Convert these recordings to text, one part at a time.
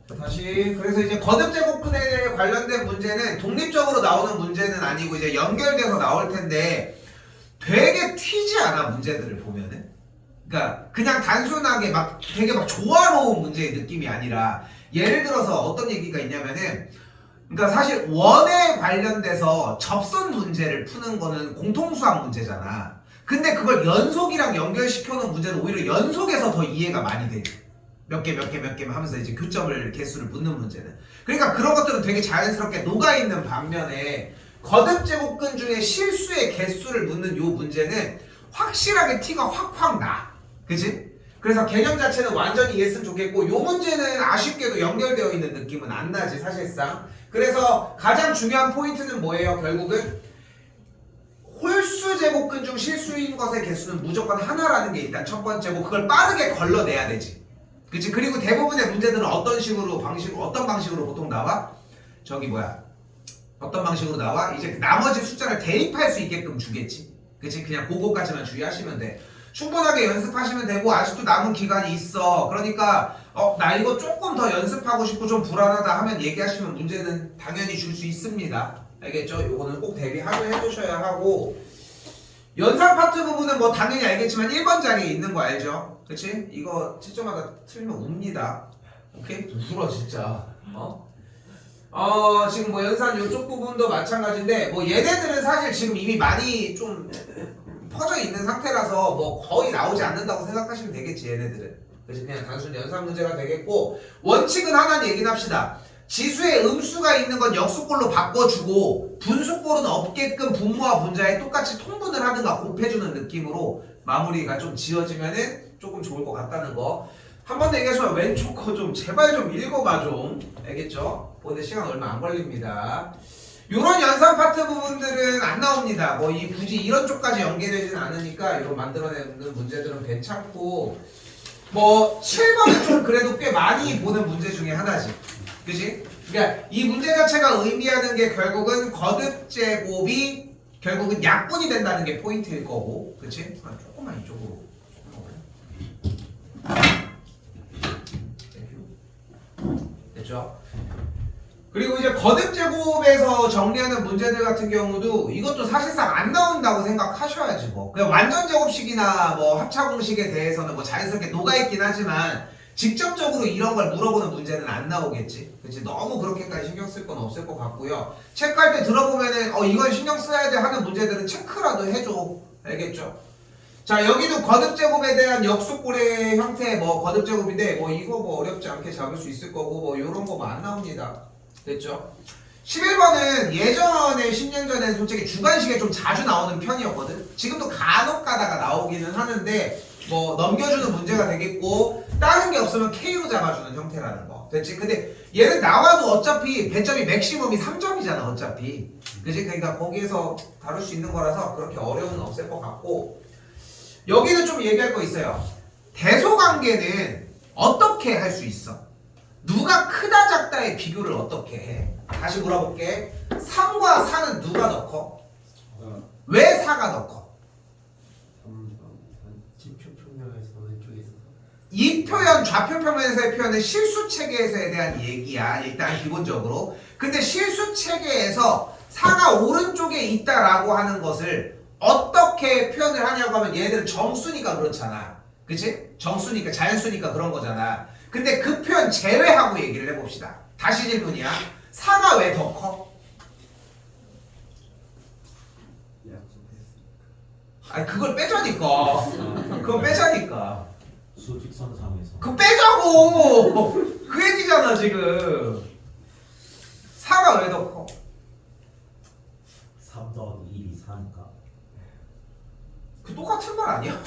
다시 그래서 이제 거듭제곱근에 관련된 문제는 독립적으로 나오는 문제는 아니고 이제 연결돼서 나올 텐데 되게 튀지 않아 문제들을 보면은. 그러니까 그냥 단순하게 막 되게 막 조화로운 문제의 느낌이 아니라 예를 들어서 어떤 얘기가 있냐면은 그러니까 사실 원에 관련돼서 접선 문제를 푸는 거는 공통수학 문제잖아. 근데 그걸 연속이랑 연결시켜 놓은 문제는 오히려 연속에서 더 이해가 많이 되지. 몇 개 하면서 이제 교점을 개수를 묻는 문제는. 그러니까 그런 것들은 되게 자연스럽게 녹아있는 반면에 거듭제곱근 중에 실수의 개수를 묻는 요 문제는 확실하게 티가 확확 나. 그치? 그래서 개념 자체는 완전히 이해했으면 좋겠고 요 문제는 아쉽게도 연결되어 있는 느낌은 안 나지 사실상. 그래서 가장 중요한 포인트는 뭐예요? 결국은 홀수 제곱근 중 실수인 것의 개수는 무조건 하나라는 게 일단 첫 번째고 그걸 빠르게 걸러내야 되지. 그치? 그리고 대부분의 문제들은 어떤 방식으로 보통 나와? 어떤 방식으로 나와? 이제 나머지 숫자를 대입할 수 있게끔 주겠지. 그치? 그냥 그거까지만 주의하시면 돼. 충분하게 연습하시면 되고 아직도 남은 기간이 있어. 그러니까 나 이거 조금 더 연습하고 싶고 좀 불안하다 하면 얘기하시면 문제는 당연히 줄 수 있습니다. 알겠죠? 요거는 꼭 대비하고 해두셔야 하고 연산 파트 부분은 뭐 당연히 알겠지만 1번 자리에 있는 거 알죠? 그치? 이거 채점하다 틀리면 웁니다. 오케이? 울어 진짜. 지금 뭐 연산 요쪽 부분도 마찬가지인데 뭐 얘네들은 사실 지금 이미 많이 좀 퍼져 있는 상태라서 뭐 거의 나오지 않는다고 생각하시면 되겠지 얘네들은. 그래서 그냥 단순 연산 문제가 되겠고 원칙은 하나는 얘기는 합시다. 지수에 음수가 있는 건 역수꼴로 바꿔주고 분수꼴은 없게끔 분모와 분자에 똑같이 통분을 하든가 곱해주는 느낌으로 마무리가 좀 지어지면은 조금 좋을 것 같다는 거. 한 번 더 얘기하지만 왼쪽 거 좀 제발 좀 읽어봐 좀. 알겠죠? 근데 시간 얼마 안 걸립니다. 요런 연산 파트 부분들은 안 나옵니다. 뭐 굳이 이런 쪽까지 연계되진 않으니까 이런 만들어내는 문제들은 괜찮고 뭐 7번은 좀 그래도 꽤 많이 보는 문제 중에 하나지. 그치? 그러니까 이 문제 자체가 의미하는 게 결국은 거듭제곱이 결국은 약분이 된다는 게 포인트일 거고. 그치? 조금만 이쪽으로. 됐죠? 그리고 이제 거듭제곱에서 정리하는 문제들 같은 경우도 이것도 사실상 안 나온다고 생각하셔야지 뭐. 그냥 완전 제곱식이나 뭐 합차공식에 대해서는 뭐 자연스럽게 녹아있긴 하지만 직접적으로 이런 걸 물어보는 문제는 안 나오겠지. 그치? 너무 그렇게까지 신경 쓸 건 없을 것 같고요. 체크할 때 들어보면은 이건 신경 써야 돼 하는 문제들은 체크라도 해줘. 알겠죠? 자, 여기도 거듭제곱에 대한 역수꼴의 형태 뭐 거듭제곱인데 뭐 이거 뭐 어렵지 않게 잡을 수 있을 거고 뭐 요런 거 뭐 안 나옵니다. 됐죠? 11번은 예전에 10년 전에 솔직히 주관식에 좀 자주 나오는 편이었거든. 지금도 간혹 가다가 나오기는 하는데 뭐 넘겨주는 문제가 되겠고 다른 게 없으면 K로 잡아주는 형태라는 거. 됐지? 근데 얘는 나와도 어차피 배점이 맥시멈이 3점이잖아 어차피. 그치? 그러니까 거기에서 다룰 수 있는 거라서 그렇게 어려움은 없을 것 같고 여기는 좀 얘기할 거 있어요. 대소관계는 어떻게 할 수 있어? 누가 크다 작다의 비교를 어떻게 해? 다시 물어볼게. 3과 4는 누가 더 커? 왜 4가 더 커? 지표평면에서 왼쪽에서 이 표현 좌표평면에서의 표현은 실수체계에서에 대한 얘기야 일단 기본적으로. 근데 실수체계에서 4가 오른쪽에 있다라고 하는 것을 어떻게 표현을 하냐고 하면 얘네들은 정수니까 그렇잖아. 그치? 정수니까 자연수니까 그런 거잖아. 근데 그 표현 제외하고 얘기를 해봅시다. 다시 질문이야. 4가 왜 더 커? 아니 그걸 빼자니까. 그건 빼자니까. 수직선상에서 그거 빼자고. 그 얘기잖아 지금. 4가 왜 더 커? 3 더하기 1이 4니까 그 똑같은 말 아니야?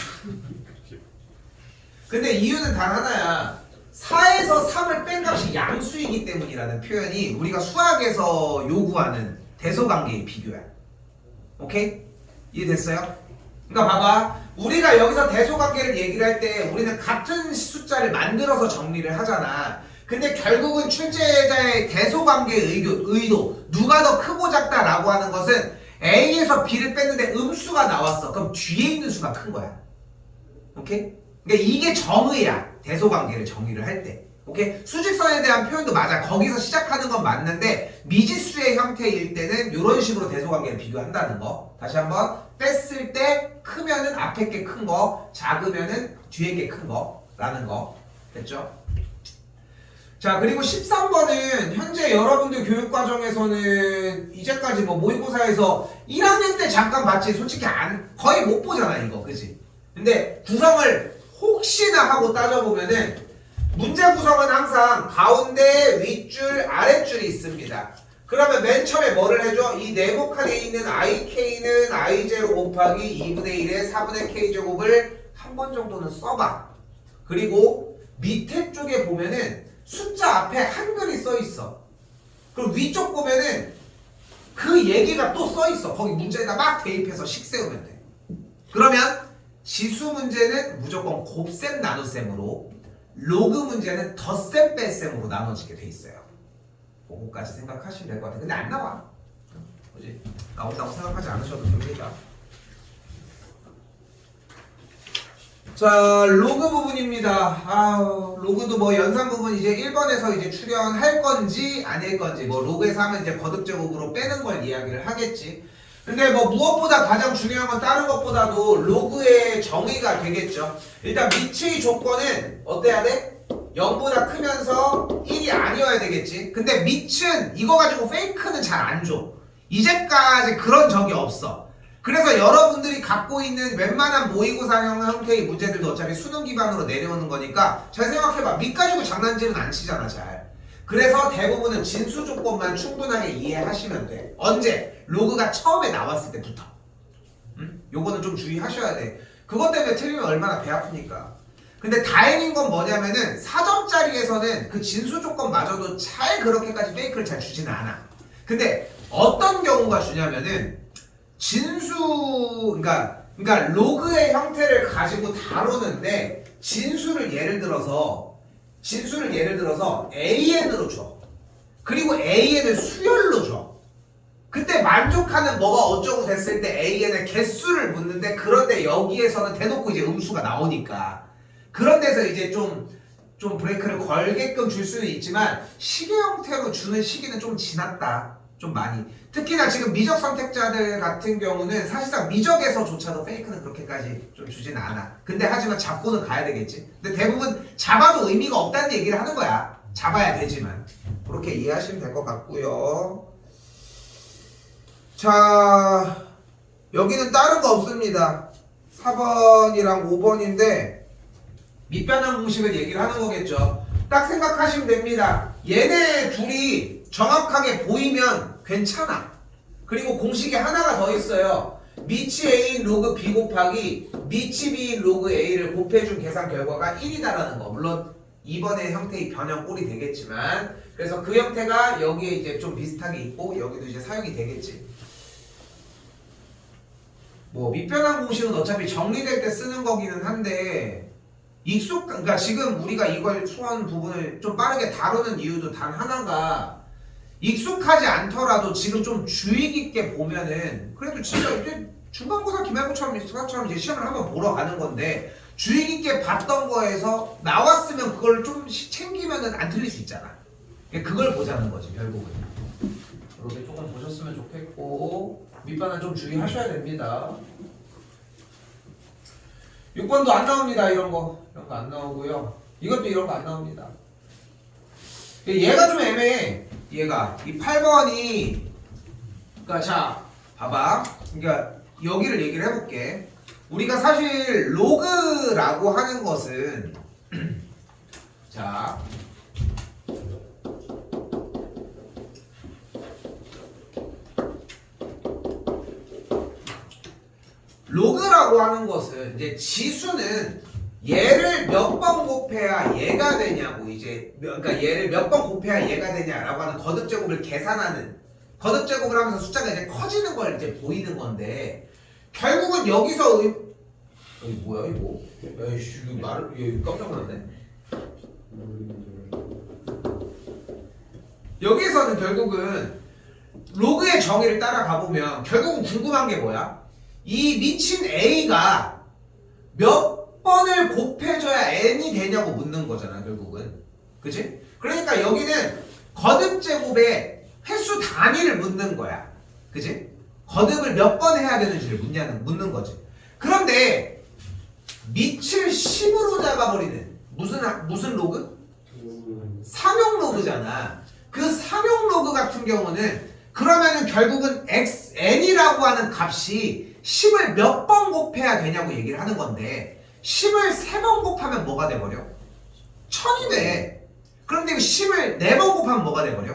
근데 이유는 단 하나야. 4에서 3을 뺀 값이 양수이기 때문이라는 표현이 우리가 수학에서 요구하는 대소관계의 비교야. 오케이? 이해됐어요? 그러니까 봐봐. 우리가 여기서 대소관계를 얘기를 할 때 우리는 같은 숫자를 만들어서 정리를 하잖아. 근데 결국은 출제자의 대소관계의 의도 누가 더 크고 작다라고 하는 것은 A에서 B를 뺐는데 음수가 나왔어. 그럼 뒤에 있는 수가 큰 거야. 오케이? 그러니까 이게 정의야. 대소관계를 정의를 할 때. 오케이? 수직선에 대한 표현도 맞아. 거기서 시작하는 건 맞는데 미지수의 형태일 때는 이런 식으로 대소관계를 비교한다는 거. 다시 한번 뺐을 때 크면은 앞에 게 큰 거, 작으면은 뒤에 게 큰 거라는 거. 됐죠? 자, 그리고 13번은 현재 여러분들 교육과정에서는 이제까지 뭐 모의고사에서 1학년 때 잠깐 봤지 솔직히 거의 못 보잖아 이거, 그치? 근데 구성을 혹시나 하고 따져보면은 문제 구성은 항상 가운데 윗줄 아랫줄이 있습니다. 그러면 맨 처음에 뭐를 해줘? 이 네모칸에 있는 ik는 i0 곱하기 2분의 1의 4분의 k제곱을 한 번 정도는 써봐. 그리고 밑에 쪽에 보면은 숫자 앞에 한글이 써있어. 그리고 위쪽 보면은 그 얘기가 또 써있어. 거기 문제에다 막 대입해서 식 세우면 돼. 그러면 지수 문제는 무조건 곱셈 나눗셈으로, 로그 문제는 덧셈 뺄셈으로 나눠지게 돼 있어요. 그거까지 생각하시면 될 것 같아요. 근데 안 나와. 그지? 나온다고 생각하지 않으셔도 됩니다. 자, 로그 부분입니다. 로그도 뭐 연산 부분 이제 1번에서 이제 출연할 건지 아닐 건지, 뭐 로그에서 하면 이제 거듭제곱으로 빼는 걸 이야기를 하겠지. 근데 뭐 무엇보다 가장 중요한 건 다른 것보다도 로그의 정의가 되겠죠. 일단 밑의 조건은 어때야 돼? 0보다 크면서 1이 아니어야 되겠지. 근데 밑은 이거 가지고 페이크는 잘 안 줘. 이제까지 그런 적이 없어. 그래서 여러분들이 갖고 있는 웬만한 모의고사형 형태의 문제들도 어차피 수능 기반으로 내려오는 거니까 잘 생각해봐. 밑 가지고 장난질은 안 치잖아 잘. 그래서 대부분은 진수 조건만 충분하게 이해하시면 돼. 언제? 로그가 처음에 나왔을 때부터. 응? 요거는 좀 주의하셔야 돼. 그것 때문에 틀리면 얼마나 배 아프니까. 근데 다행인 건 뭐냐면은 4점짜리에서는 그 진수 조건마저도 잘 그렇게까지 페이크를 잘 주진 않아. 근데 어떤 경우가 주냐면은 그러니까 로그의 형태를 가지고 다루는데 진수를 예를 들어서 AN으로 줘. 그리고 AN을 수열로 줘. 그때 만족하는 뭐가 어쩌고 됐을 때 AN의 개수를 묻는데, 그런데 여기에서는 대놓고 이제 음수가 나오니까 그런 데서 이제 좀 브레이크를 걸게끔 줄 수는 있지만 시계 형태로 주는 시기는 좀 지났다. 좀 많이. 특히나 지금 미적 선택자들 같은 경우는 사실상 미적에서조차도 페이크는 그렇게까지 좀 주진 않아. 근데 하지만 잡고는 가야 되겠지. 근데 대부분 잡아도 의미가 없다는 얘기를 하는 거야. 잡아야 되지만. 그렇게 이해하시면 될 것 같고요. 자, 여기는 다른 거 없습니다. 4번이랑 5번인데 밑변환 공식을 얘기를 하는 거겠죠. 딱 생각하시면 됩니다. 얘네 둘이 정확하게 보이면 괜찮아. 그리고 공식에 하나가 더 있어요. 미치 A인 로그 B 곱하기 미치 B인 로그 A를 곱해준 계산 결과가 1이다라는 거. 물론 2번의 형태의 변형 꼴이 되겠지만, 그래서 그 형태가 여기에 이제 좀 비슷하게 있고 여기도 이제 사용이 되겠지. 뭐 밑변환 공식은 어차피 정리될 때 쓰는 거기는 한데 그러니까 지금 우리가 이걸 수원 부분을 좀 빠르게 다루는 이유도 단 하나가, 익숙하지 않더라도 지금 좀 주의 깊게 보면은 그래도 진짜 이제 중간고사 기말고처럼 이제 시험을 한번 보러 가는 건데, 주의 깊게 봤던 거에서 나왔으면 그걸 좀 챙기면은 안 틀릴 수 있잖아. 그걸 보자는 거지 결국은. 이렇게 조금 보셨으면 좋겠고, 밑반은 좀 주의하셔야 됩니다. 6번도 안 나옵니다. 이런 거 안 나오고요. 이것도 이런 거 안 나옵니다. 얘가 좀 애매해. 얘가 이 8번이, 그러니까 자 봐봐. 그러니까 여기를 얘기를 해볼게. 우리가 사실 로그라고 하는 것은 자 로그라고 하는 것은 이제 지수는 얘를 몇 번 곱해야 얘가 되냐고, 이제 그러니까 얘를 몇 번 곱해야 얘가 되냐라고 하는 거듭제곱을 계산하는, 거듭제곱을 하면서 숫자가 이제 커지는 걸 이제 보이는 건데, 결국은 여기서 이거 뭐야 이거? 야이씨 이거 말을 깜짝 놀랐네. 여기서는 결국은 로그의 정의를 따라가 보면 결국은 궁금한 게 뭐야? 이 미친 A가 몇 번을 곱해줘야 n이 되냐고 묻는 거잖아 결국은. 그치? 그러니까 여기는 거듭 제곱에 횟수 단위를 묻는 거야. 그치? 거듭을 몇 번 해야 되는지를 묻는 거지. 그런데 밑을 10으로 잡아버리는 무슨 로그? 상용 로그잖아. 그 상용 로그 같은 경우는 그러면은 결국은 n이라고 하는 값이 10을 몇 번 곱해야 되냐고 얘기를 하는 건데 10을 3번 곱하면 뭐가 돼버려? 1000이 돼. 그런데 이거 10을 4번 곱하면 뭐가 돼버려?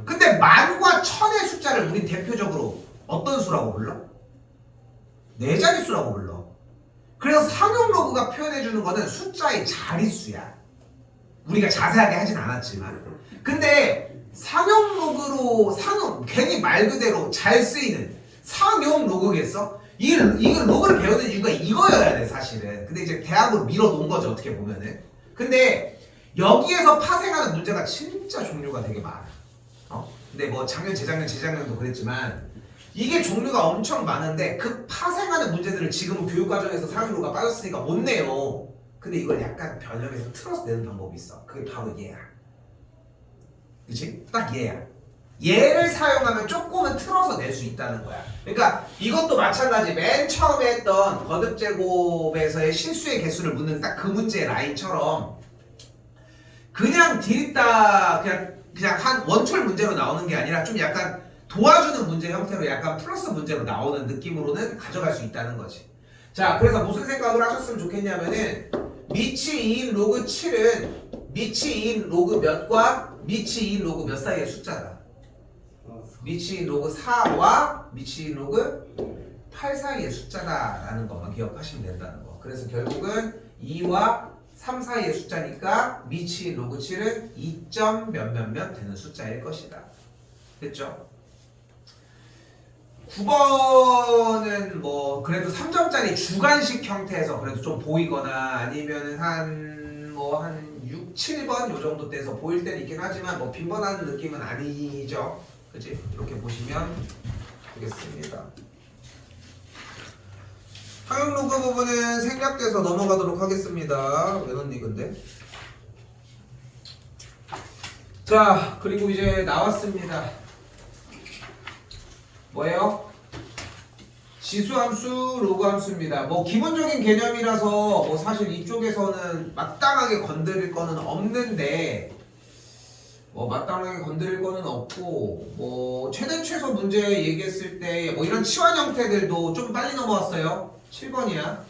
근데 만과 천의 숫자를 우린 대표적으로 어떤 수라고 불러? 네 자릿수라고 불러. 그래서 상용 로그가 표현해주는 거는 숫자의 자릿수야. 우리가 자세하게 하진 않았지만. 근데 상용 로그로 괜히 말 그대로 잘 쓰이는 상용 로그겠어? 이걸 로그를 배우는 이유가 이거여야 돼 사실은. 근데 이제 대학으로 밀어놓은 거죠 어떻게 보면은. 근데 여기에서 파생하는 문제가 진짜 종류가 되게 많아. 근데 뭐 작년 재작년도 그랬지만 이게 종류가 엄청 많은데 그 파생하는 문제들을 지금은 교육과정에서 상용로가 빠졌으니까 못 내요. 근데 이걸 약간 변형해서 틀어서 내는 방법이 있어. 그게 바로 얘야. 그치? 딱 얘야. 얘를 사용하면 조금은 틀어서 낼 수 있다는 거야. 그러니까 이것도 마찬가지. 맨 처음에 했던 거듭제곱에서의 실수의 개수를 묻는 딱 그 문제의 라인처럼 그냥 디귿다 그냥 한 원툴 문제로 나오는 게 아니라 좀 약간 도와주는 문제 형태로 약간 플러스 문제로 나오는 느낌으로는 가져갈 수 있다는 거지. 자, 그래서 무슨 생각을 하셨으면 좋겠냐면은 밑이 2인 로그 7은 밑이 2인 로그 몇과 밑이 2인 로그 몇 사이의 숫자다. 밑이 2인 로그 4와 밑이 2인 로그 8 사이의 숫자다라는 것만 기억하시면 된다는 거. 그래서 결국은 2와 3 사이의 숫자니까 밑이 로그 7은 2점 몇몇몇 되는 숫자일 것이다. 됐죠? 9번은 뭐 그래도 3점짜리 주관식 형태에서 그래도 좀 보이거나 아니면은 한 6, 7번 요 정도 돼서 보일 때는 있긴 하지만 뭐 빈번한 느낌은 아니죠. 그치? 이렇게 보시면 되겠습니다. 상용 로그 부분은 생략돼서 넘어가도록 하겠습니다. 왜 넣니 근데? 자, 그리고 이제 나왔습니다. 뭐예요? 지수함수, 로그함수입니다. 뭐 기본적인 개념이라서 뭐 사실 이쪽에서는 마땅하게 건드릴 거는 없는데 뭐 마땅하게 건드릴 거는 없고 뭐 최대 최소 문제 얘기했을 때 뭐 이런 치환 형태들도 좀 빨리 넘어왔어요. 7번이야.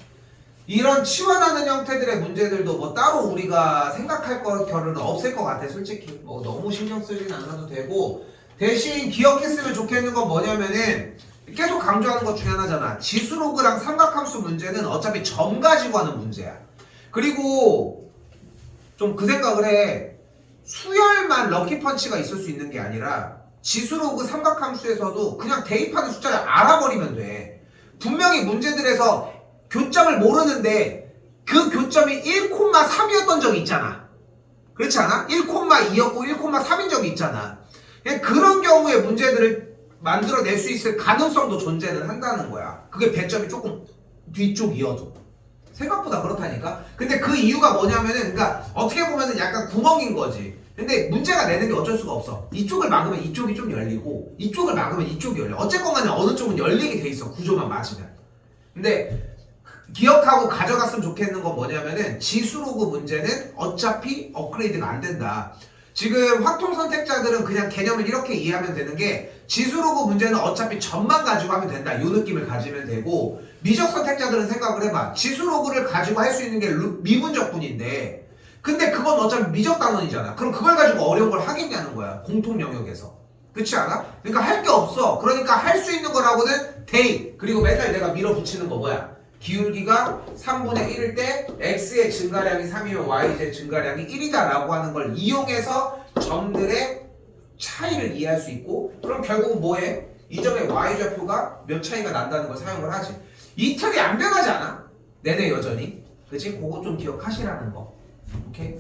이런 치환하는 형태들의 문제들도 뭐 따로 우리가 생각할 거는 없을 것 같아. 솔직히 뭐 너무 신경 쓰진 않아도 되고 대신 기억했으면 좋겠는 건 뭐냐면은 계속 강조하는 것 중에 하나잖아. 지수로그랑 삼각함수 문제는 어차피 점 가지고 하는 문제야. 그리고 좀 그 생각을 해. 수열만 럭키펀치가 있을 수 있는 게 아니라 지수로그 삼각함수에서도 그냥 대입하는 숫자를 알아버리면 돼. 분명히 문제들에서 교점을 모르는데 그 교점이 1,3이었던 적이 있잖아. 그렇지 않아? 1,2였고 1,3인 적이 있잖아. 그런 경우에 문제들을 만들어낼 수 있을 가능성도 존재는 한다는 거야. 그게 배점이 조금 뒤쪽이어도. 생각보다 그렇다니까? 근데 그 이유가 뭐냐면은, 그러니까 어떻게 보면은 약간 구멍인 거지. 근데 문제가 내는 게 어쩔 수가 없어. 이쪽을 막으면 이쪽이 좀 열리고, 이쪽을 막으면 이쪽이 열려. 어쨌건 간에 어느 쪽은 열리게 돼 있어. 구조만 맞으면. 근데 기억하고 가져갔으면 좋겠는 건 뭐냐면은, 지수로그 문제는 어차피 업그레이드가 안 된다. 지금 확통 선택자들은 그냥 개념을 이렇게 이해하면 되는 게 지수로그 문제는 어차피 점만 가지고 하면 된다. 이 느낌을 가지면 되고 미적 선택자들은 생각을 해봐. 지수로그를 가지고 할 수 있는 게 미분적분인데 근데 그건 어차피 미적 단원이잖아. 그럼 그걸 가지고 어려운 걸 하겠냐는 거야. 공통 영역에서. 그렇지 않아? 그러니까 할 게 없어. 그러니까 할 수 있는 거라고는 대입. 그리고 맨날 내가 밀어붙이는 거 뭐야? 기울기가 3분의 1일 때 x의 증가량이 3이면 y의 증가량이 1이다 라고 하는 걸 이용해서 점들의 차이를 이해할 수 있고 그럼 결국은 뭐해? 이 점의 y좌표가 몇 차이가 난다는 걸 사용을 하지. 이 틀이 안 변하지 않아? 내내 여전히. 그치? 그거 좀 기억하시라는 거. 오케이?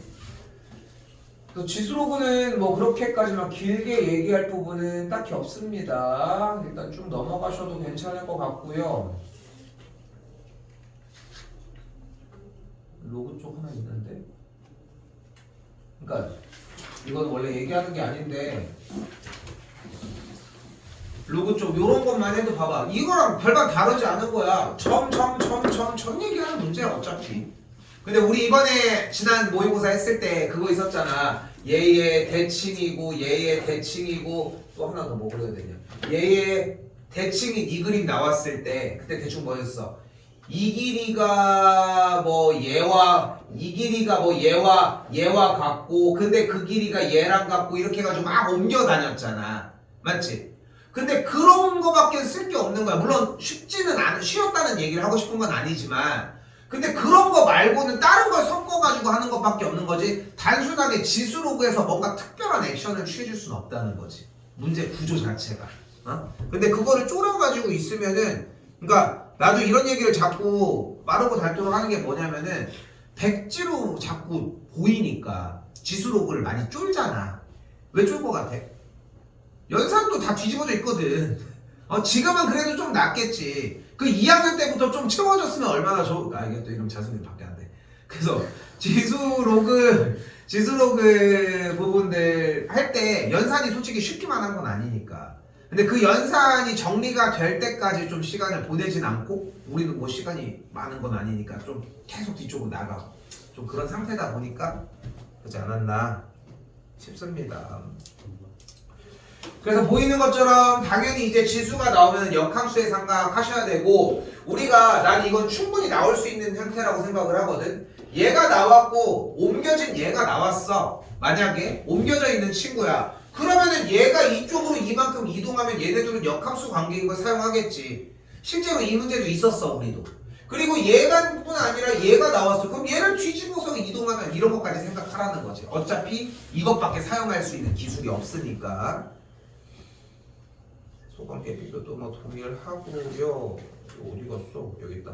그래서 지수로그는 뭐 그렇게까지만 길게 얘기할 부분은 딱히 없습니다. 일단 좀 넘어가셔도 괜찮을 것 같고요. 로그 쪽 하나 있는데 그러니까 이건 원래 얘기하는 게 아닌데 로그 쪽 요런 것만 해도 봐봐. 이거랑 별반 다르지 않은 거야. 점 얘기하는 문제야 어차피. 근데 우리 이번에 지난 모의고사 했을 때 그거 있었잖아. 얘의 대칭이고 얘의 대칭이고 또 하나 더 뭐 그려야 되냐. 얘의 대칭인 이 그림 나왔을 때 그때 대충 뭐였어? 이 길이가 뭐 얘와 이 길이가 뭐 얘와 같고 근데 그 길이가 얘랑 같고 이렇게 해가지고 막 옮겨 다녔잖아. 맞지? 근데 그런 거밖에 쓸 게 없는 거야. 물론 쉽지는 않은 쉬웠다는 얘기를 하고 싶은 건 아니지만 근데 그런 거 말고는 다른 걸 섞어가지고 하는 것밖에 없는 거지 단순하게 지수로그에서 뭔가 특별한 액션을 취해줄 수는 없다는 거지. 문제 구조 자체가. 근데 그거를 쪼려가지고 있으면은 그러니까 나도 이런 얘기를 자꾸 빠르고 닳도록 하는 게 뭐냐면은 백지로 자꾸 보이니까 지수로그를 많이 쫄잖아. 왜 쫄 것 같아? 연산도 다 뒤집어져 있거든. 지금은 그래도 좀 낫겠지. 그 2학년 때부터 좀 채워졌으면 얼마나 좋을까. 이게 또 이름 자승이 밖에 안 돼. 그래서 지수로그 부분들 할 때 연산이 솔직히 쉽기만 한 건 아니니까. 근데 그 연산이 정리가 될 때까지 좀 시간을 보내진 않고 우리는 뭐 시간이 많은 건 아니니까 좀 계속 뒤쪽으로 나가고 좀 그런 상태다 보니까 그렇지 않았나 싶습니다. 그래서 보이는 것처럼 당연히 이제 지수가 나오면 역함수에 생각하셔야 되고 우리가 난 이건 충분히 나올 수 있는 형태라고 생각을 하거든. 얘가 나왔고 옮겨진 얘가 나왔어. 만약에 옮겨져 있는 친구야. 그러면은 얘가 이쪽으로 이만큼 이동하면 얘네들은 역함수 관계인 걸 사용하겠지. 실제로 이 문제도 있었어 우리도. 그리고 얘가 뿐 아니라 얘가 나왔어. 그럼 얘를 뒤집어서 이동하면 이런 것까지 생각하라는 거지. 어차피 이것밖에 사용할 수 있는 기술이 없으니까. 소관 개비도 뭐 동일하고요. 어디 갔어? 여기 있다.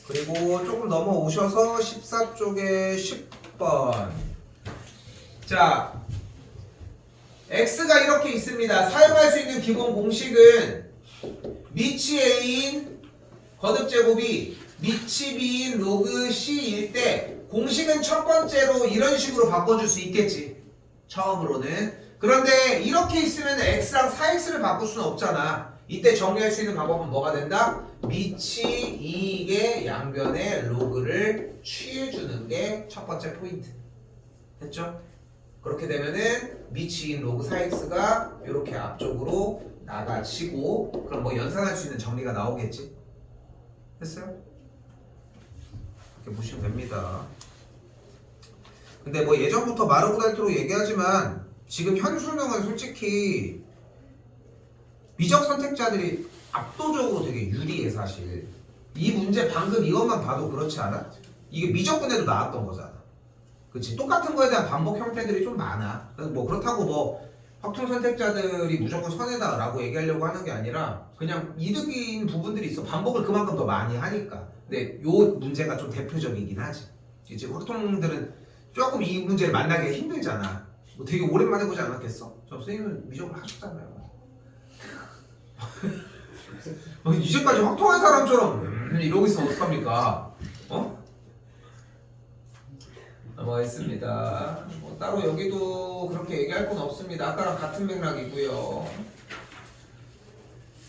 그리고 조금 넘어오셔서 14쪽에 10번. 자, x가 이렇게 있습니다. 사용할 수 있는 기본 공식은 미치 a인 거듭제곱이 미치 b인 로그 c일 때 공식은 첫 번째로 이런 식으로 바꿔줄 수 있겠지. 처음으로는. 그런데 이렇게 있으면 x랑 4x를 바꿀 수는 없잖아. 이때 정리할 수 있는 방법은 뭐가 된다? 미치 이익의 양변의 로그를 취해주는 게 첫 번째 포인트. 됐죠? 그렇게 되면은 미치인 로그 4x가 이렇게 앞쪽으로 나가지고 그럼 뭐 연산할 수 있는 정리가 나오겠지? 됐어요? 이렇게 보시면 됩니다. 근데 뭐 예전부터 마르고 닳도록 얘기하지만 지금 현 수능은 솔직히 미적 선택자들이 압도적으로 되게 유리해 사실. 이 문제 방금 이것만 봐도 그렇지 않아? 이게 미적분에도 나왔던 거잖아. 그치? 똑같은 거에 대한 반복 형태들이 좀 많아. 그래서 뭐 그렇다고 뭐 확통 선택자들이 무조건 선해다라고 얘기하려고 하는 게 아니라 그냥 이득인 부분들이 있어. 반복을 그만큼 더 많이 하니까. 근데 요 문제가 좀 대표적이긴 하지. 이제 확통들은 조금 이 문제를 만나기가 힘들잖아. 뭐 되게 오랜만에 보지 않았겠어? 저 선생님은 미적을 하셨잖아요. 이제까지 확통한 사람처럼 이러고 있으면 어떡합니까? 넘어가겠습니다. 뭐 따로 여기도 그렇게 얘기할 건 없습니다. 아까랑 같은 맥락이고요.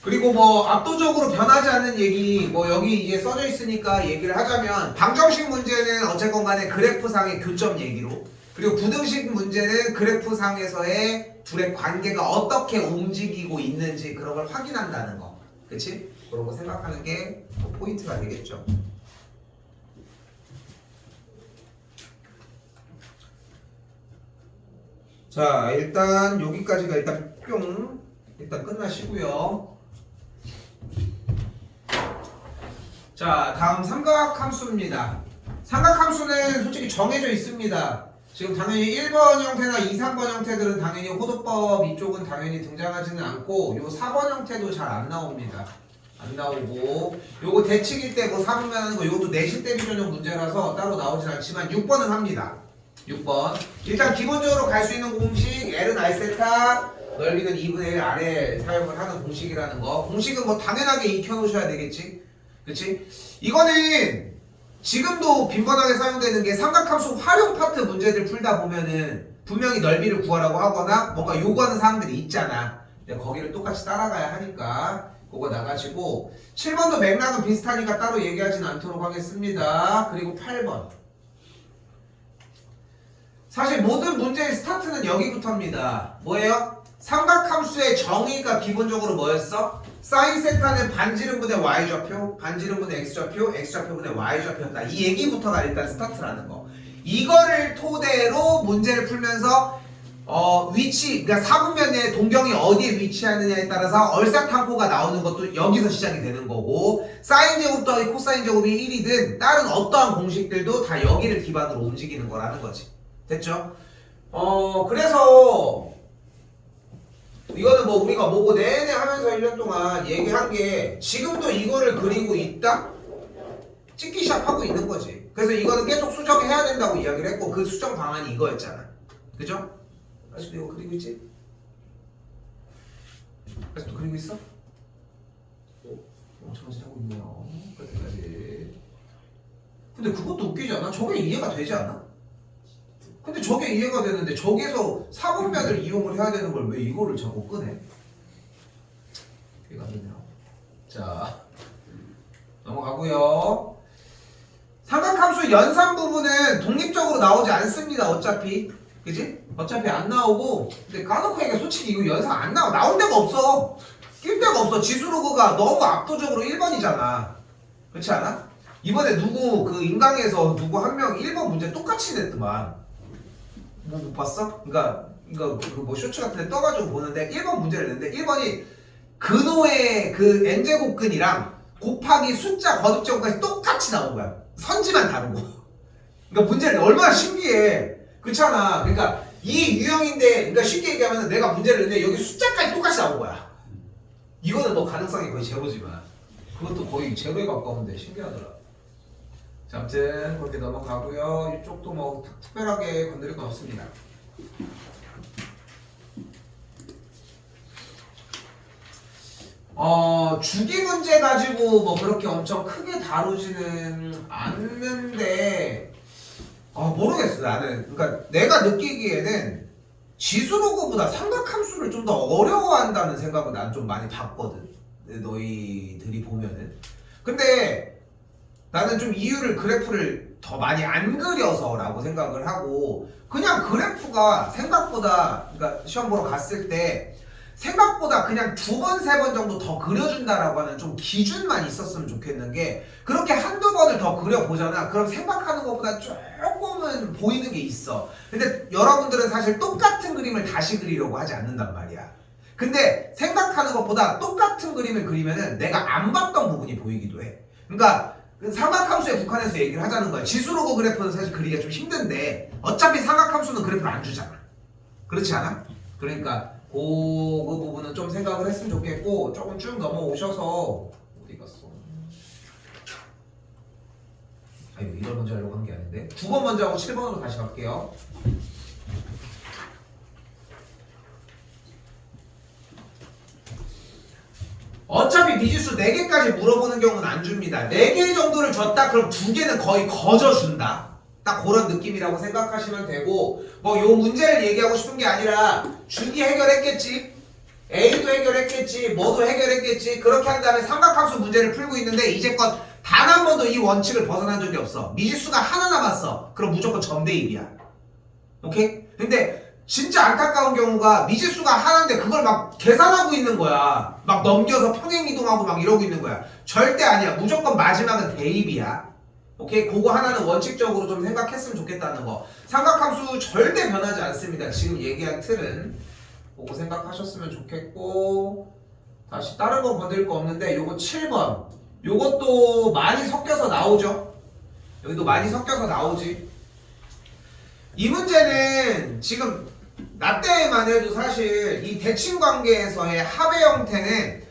그리고 뭐 압도적으로 변하지 않는 얘기 뭐 여기 이제 써져 있으니까 얘기를 하자면 방정식 문제는 어쨌건 간에 그래프상의 교점 얘기로 그리고 부등식 문제는 그래프상에서의 둘의 관계가 어떻게 움직이고 있는지 그런 걸 확인한다는 거. 그치? 그런 거 생각하는 게 포인트가 되겠죠. 자, 일단 여기까지가 일단 뿅 일단 끝나시고요. 자, 다음 삼각함수입니다. 삼각함수는 솔직히 정해져 있습니다. 지금 당연히 1번 형태나 2, 3번 형태들은 당연히 호도법 이쪽은 당연히 등장하지는 않고 요 4번 형태도 잘 안 나옵니다. 안 나오고 요거 대칭일 때 뭐 4분면 하는 거 요것도 내실 대비 전형 문제라서 따로 나오진 않지만 6번은 합니다. 6번 일단 기본적으로 갈 수 있는 공식 L은 R세타 넓이는 2분의 1 아래 사용을 하는 공식이라는 거 공식은 뭐 당연하게 익혀놓으셔야 되겠지 그치? 이거는 지금도 빈번하게 사용되는 게 삼각함수 활용 파트 문제들 풀다 보면은 분명히 넓이를 구하라고 하거나 뭔가 요구하는 사항들이 있잖아. 근데 거기를 똑같이 따라가야 하니까 그거 나가시고 7번도 맥락은 비슷하니까 따로 얘기하진 않도록 하겠습니다. 그리고 8번 사실 모든 문제의 스타트는 여기부터입니다. 뭐예요? 삼각함수의 정의가 기본적으로 뭐였어? 사인 세타는 반지름분의 y좌표, 반지름분의 x좌표, x좌표분의 y좌표였다. 이 얘기부터가 일단 스타트라는 거. 이거를 토대로 문제를 풀면서 위치, 그러니까 사분면의 동경이 어디에 위치하느냐에 따라서 얼사탕포가 나오는 것도 여기서 시작이 되는 거고 사인 제곱 더하기 코사인 제곱이 1이든 다른 어떠한 공식들도 다 여기를 기반으로 움직이는 거라는 거지. 됐죠? 그래서 이거는 뭐 우리가 뭐고 내내 하면서 1년 동안 얘기한 게 지금도 이거를 그리고 있다? 찍기 시작하고 있는 거지. 그래서 이거는 계속 수정해야 된다고 이야기를 했고 그 수정 방안이 이거였잖아. 그죠? 아직도 이거 그리고 있지? 아직도 그리고 있어? 엄청나게 하고 있네요. 그때까지. 근데 그것도 웃기지 않아? 저게 이해가 되지 않아? 근데 저게 이해가 되는데 저기에서 사분면을 이용을 해야 되는 걸 왜 이거를 자꾸 꺼내? 이해가 안 되네요. 자 넘어가고요. 삼각함수 연산 부분은 독립적으로 나오지 않습니다. 어차피 그지? 어차피 안 나오고 근데 까놓고 얘기해 솔직히 이거 연산 안 나와. 나온 데가 없어. 낄 데가 없어. 지수로그가 너무 압도적으로 1번이잖아. 그렇지 않아? 이번에 누구 그 인강에서 누구 한 명 1번 문제 똑같이 냈더만 뭐 못 봤어? 그러니까 이거 그 뭐 쇼츠 같은 데 떠가지고 보는데 1번 문제를 냈는데 1번이 근호의 그 n제곱근이랑 곱하기 숫자 거듭제곱까지 똑같이 나온 거야. 선지만 다르고. 그러니까 문제를 얼마나 신기해. 그렇잖아. 그러니까 이 유형인데 그러니까 쉽게 얘기하면 내가 문제를 냈는데 여기 숫자까지 똑같이 나온 거야. 이거는 뭐 가능성이 거의 제로지만 그것도 거의 제로에 가까운데 신기하더라. 자, 아무튼 그렇게 넘어가고요. 이쪽도 뭐 특별하게 건드릴 건 없습니다. 주기 문제 가지고 뭐 그렇게 엄청 크게 다루지는 않는데 모르겠어 나는. 그러니까 내가 느끼기에는 지수로그보다 삼각함수를 좀 더 어려워한다는 생각을 난 좀 많이 봤거든. 너희들이 보면은. 근데 나는 좀 이유를 그래프를 더 많이 안 그려서라고 생각을 하고 그냥 그래프가 생각보다 그러니까 시험 보러 갔을 때 생각보다 그냥 2번, 3번 정도 더 그려준다라고 하는 좀 기준만 있었으면 좋겠는 게 그렇게 한두 번을 더 그려보잖아. 그럼 생각하는 것보다 조금은 보이는 게 있어. 근데 여러분들은 사실 똑같은 그림을 다시 그리려고 하지 않는단 말이야. 근데 생각하는 것보다 똑같은 그림을 그리면은 내가 안 봤던 부분이 보이기도 해. 그러니까 삼각함수에 국한해서 얘기를 하자는 거야. 지수로그 그래프는 사실 그리기가 좀 힘든데 어차피 삼각함수는 그래프를 안 주잖아. 그렇지 않아? 그러니까 그 부분은 좀 생각을 했으면 좋겠고 조금 쭉 넘어오셔서 어디 갔어? 이거 1번 먼저 하려고 한 게 아닌데 9번 먼저 하고 7번으로 다시 갈게요. 어차피 미지수 4개까지 물어보는 경우는 안 줍니다. 4개 정도를 줬다 그럼 2개는 거의 거저준다. 딱 그런 느낌이라고 생각하시면 되고 뭐 요 문제를 얘기하고 싶은 게 아니라 주기 해결했겠지, A도 해결했겠지, 뭐도 해결했겠지. 그렇게 한 다음에 삼각함수 문제를 풀고 있는데 이제껏 단 한 번도 이 원칙을 벗어난 적이 없어. 미지수가 하나 남았어. 그럼 무조건 전대입이야. 오케이? 근데 진짜 안타까운 경우가 미지수가 하나인데 그걸 막 계산하고 있는 거야. 막 넘겨서 평행이동하고 막 이러고 있는 거야. 절대 아니야. 무조건 마지막은 대입이야. 오케이? 그거 하나는 원칙적으로 좀 생각했으면 좋겠다는 거. 삼각함수 절대 변하지 않습니다. 지금 얘기한 틀은. 그거 생각하셨으면 좋겠고 다시 다른 거 건드릴 거 없는데 요거 7번. 요것도 많이 섞여서 나오죠. 여기도 많이 섞여서 나오지. 이 문제는 지금 나 때만 해도 사실 이 대칭 관계에서의 합의 형태는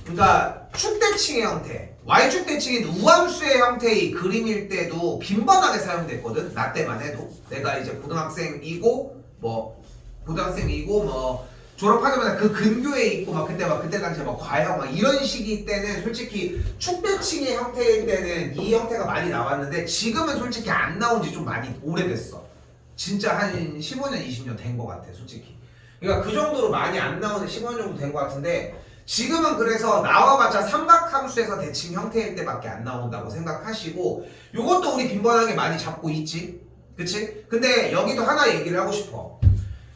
그러니까 축대칭의 형태, y축 대칭인 우함수의 형태의 그림일 때도 빈번하게 사용됐거든. 나 때만 해도 내가 이제 고등학생이고 뭐 졸업하자마자 그 근교에 있고 막 그때 당시에 막 과형 막 이런 시기 때는 솔직히 축배칭의 형태일 때는 이 형태가 많이 나왔는데 지금은 솔직히 안 나온 지 좀 많이 오래됐어. 진짜 한 15년 20년 된 것 같아 솔직히. 그러니까 그 정도로 많이 안 나오는 15년 정도 된 것 같은데 지금은 그래서 나와봤자 삼각함수에서 대칭 형태일 때밖에 안 나온다고 생각하시고 요것도 우리 빈번하게 많이 잡고 있지. 그치? 근데 여기도 하나 얘기를 하고 싶어.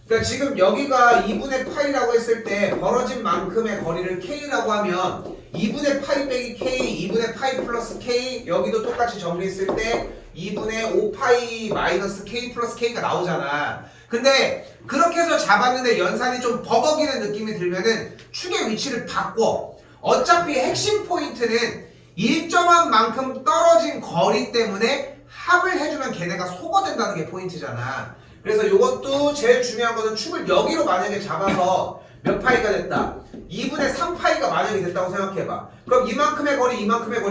그러니까 지금 여기가 2분의 파이라고 했을 때 벌어진 만큼의 거리를 k라고 하면 2분의 파이 빼기 k, 2분의 파이 플러스 k 여기도 똑같이 정리했을 때 2분의 5파이 마이너스 k 플러스 k가 나오잖아. 근데 그렇게 해서 잡았는데 연산이 좀 버벅이는 느낌이 들면은 축의 위치를 바꿔. 어차피 핵심 포인트는 일정한 만큼 떨어진 거리 때문에 합을 해주면 걔네가 소거된다는 게 포인트잖아. 그래서 이것도 제일 중요한 거는 축을 여기로 만약에 잡아서 몇 파이가 됐다. 2분의 3파이가 만약에 됐다고 생각해봐. 그럼 이만큼의 거리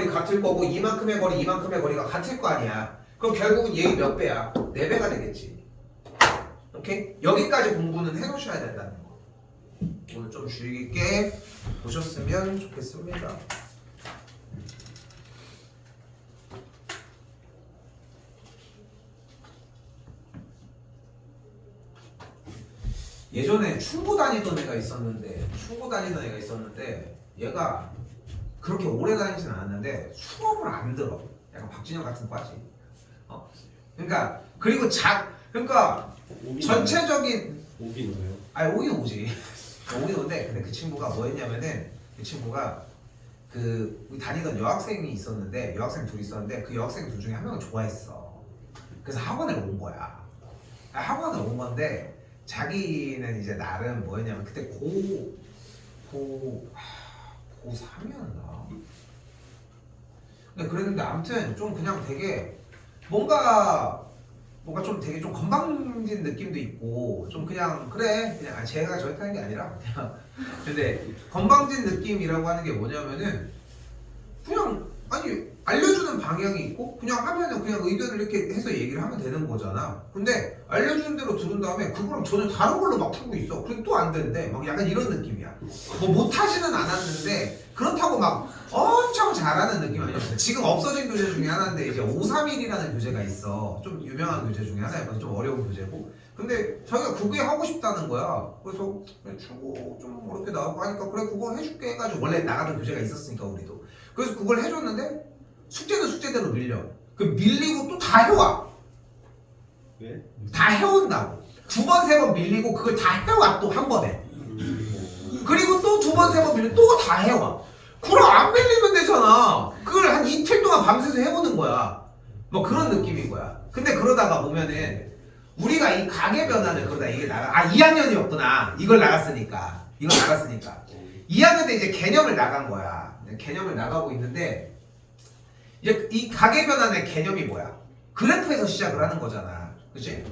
같을 거고 이만큼의 거리가 같을 거 아니야. 그럼 결국은 얘 몇 배야? 4배가 되겠지. 오케이? 여기까지 공부는 해놓으셔야 된다는 거. 오늘 좀 주의 깊게 보셨으면 좋겠습니다. 예전에 충고 다니던 애가 있었는데 얘가 그렇게 오래 다니진 않았는데 수업을 안 들어. 약간 박진영 같은 과지. 그러니까 그리고 그러니까 전체적인 오긴 왜요? 아니 오긴 오지. 오긴 오는데 근데 그 친구가 뭐 했냐면은 그 친구가 그 우리 다니던 여학생이 있었는데 여학생 둘이 있었는데 그 여학생 둘 중에 한 명을 좋아했어. 그래서 학원을 온 거야. 학원을 온 건데 자기는 이제 나름 뭐였냐면 그때 고3이었나? 근데 그랬는데 아무튼 좀 그냥 되게 뭔가 좀 되게 좀 건방진 느낌도 있고 좀 그냥 그래 그냥 제가 저렇게 하는 게 아니라 그냥 근데 건방진 느낌이라고 하는 게 뭐냐면은 그냥 아니 알려주는 방향이 있고 그냥 하면은 그냥 의견을 이렇게 해서 얘기를 하면 되는 거잖아. 근데 알려주는 대로 들은 다음에 그거랑 전혀 다른 걸로 막 틀고 있어. 그럼 또 안 되는데 막 약간 이런 느낌이야. 뭐 못하지는 않았는데 그렇다고 막 엄청 잘하는 느낌 아니었어. 지금 없어진 교재 중에 하나인데 이제 531이라는 교재가 있어. 좀 유명한 교재 중에 하나야. 좀 어려운 교재고. 근데 자기가 그게 하고 싶다는 거야. 그래서 그래, 중고 좀 어렵게 나오고 하니까 그래 그거 해줄게 해가지고 원래 나가던 교재가 있었으니까 우리도. 그래서 그걸 해줬는데 숙제는 숙제대로 밀려. 그 밀리고 또 다 해와. 왜? 다 해온다고. 2번, 3번 밀리고 그걸 다 해와 또 한 번에. 그리고 또 2번, 3번 밀리고 또 다 해와. 그럼 안 밀리면 되잖아. 그걸 한 이틀 동안 밤새서 해오는 거야. 뭐 그런 느낌인 거야. 근데 그러다가 보면은 우리가 이 가계 변화를 그러다 이게 2학년이었구나. 이걸 나갔으니까. 2학년 때 이제 개념을 나간 거야. 개념을 나가고 있는데 이제 이 가계 변환의 개념이 뭐야? 그래프에서 시작을 하는 거잖아. 그치?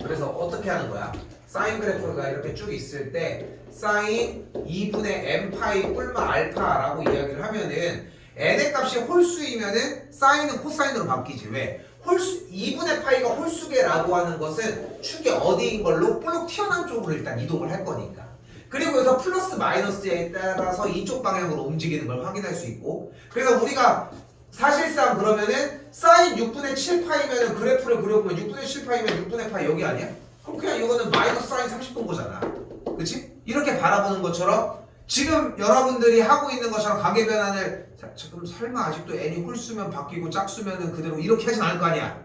그래서 어떻게 하는 거야? 사인 그래프가 이렇게 쭉 있을 때 사인 2분의 n파이 뿔마 알파라고 이야기를 하면은 n의 값이 홀수이면은 사인은 코사인으로 바뀌지. 왜? 2분의 파이가 홀수계라고 하는 것은 축이 어디인 걸로 볼록 튀어나온 쪽으로 일단 이동을 할 거니까. 그리고 여기서 플러스 마이너스에 따라서 이쪽 방향으로 움직이는 걸 확인할 수 있고. 그래서 우리가 사실상 그러면은 사인 6분의 7파이면은 그래프를 그려보면 6분의 7파이면 6분의 파이 여기 아니야? 그럼 그냥 이거는 마이너스 사인 30분 거잖아. 그치? 이렇게 바라보는 것처럼 지금 여러분들이 하고 있는 것처럼 가계 변환을 자, 그럼 설마 아직도 n이 홀수면 바뀌고 짝수면은 그대로 이렇게 하진 않을 거 아니야?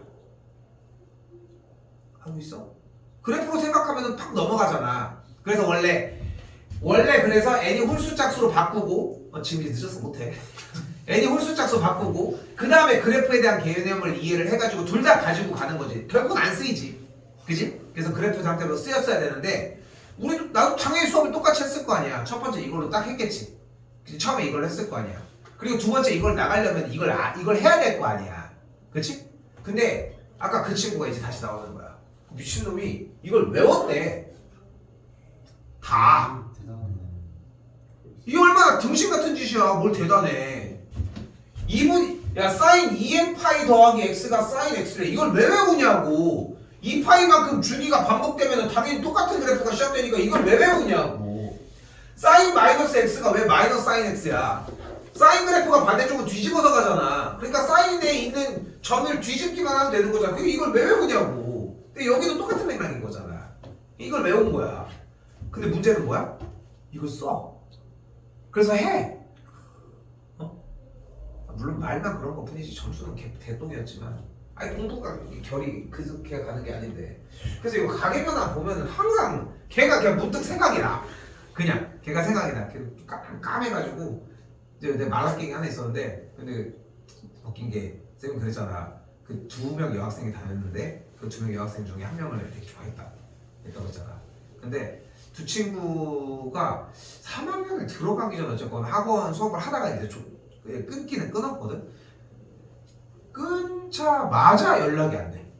하고 있어? 그래프로 생각하면은 팍 넘어가잖아. 그래서 원래 그래서 n이 홀수 짝수로 바꾸고 지금 이제 늦어서 못해. n이 홀수 짝수 바꾸고 그 다음에 그래프에 대한 개념을 이해를 해가지고 둘 다 가지고 가는 거지. 결국은 안 쓰이지. 그지? 그래서 그래프 상태로 쓰였어야 되는데 나도 당연히 수업을 똑같이 했을 거 아니야. 첫 번째 이걸로 딱 했겠지. 그치? 처음에 이걸 했을 거 아니야. 그리고 두 번째 이걸 나가려면 이걸 해야 될 거 아니야. 그치? 근데 아까 그 친구가 이제 다시 나오는 거야. 미친놈이 이걸 외웠대. 다. 대단하네. 이게 얼마나 등신 같은 짓이야. 뭘 대단해. 사인 2n 파이 더하기 x가 사인 x래. 이걸 왜 외우냐고. 2파이만큼 주기가 반복되면 당연히 똑같은 그래프가 시작되니까 이걸 왜 외우냐고. 사인 마이너스 x가 왜 마이너스 사인 x야? 사인 그래프가 반대쪽으로 뒤집어서 가잖아. 그러니까 사인에 있는 점을 뒤집기만 하면 되는 거잖아. 그럼 이걸 왜 외우냐고. 근데 여기도 똑같은 맥락인 거잖아. 이걸 외운 거야. 근데 문제는 뭐야? 이걸 써. 그래서 해. 물론 말만 그런 것 뿐이지 점수는 개똥이었지만 아니 공부가 결이 그렇게 가는 게 아닌데. 그래서 이거 가계변화 보면은 항상 걔가 그냥 문득 생각이 나. 그냥 걔가 생각이 나. 걔 까매가지고 이제 내 말학기가 하나 있었는데 근데 웃긴 게 쌤이 그랬잖아. 그 2명 여학생이 다녔는데 그 2명 여학생 중에 한 명을 되게 좋아했다 했다고 했잖아. 근데 두 친구가 3학년에 들어가기 전에 어쨌건 학원 수업을 하다가 이제 끊기는 끊었거든. 끊자마자 연락이 안 돼.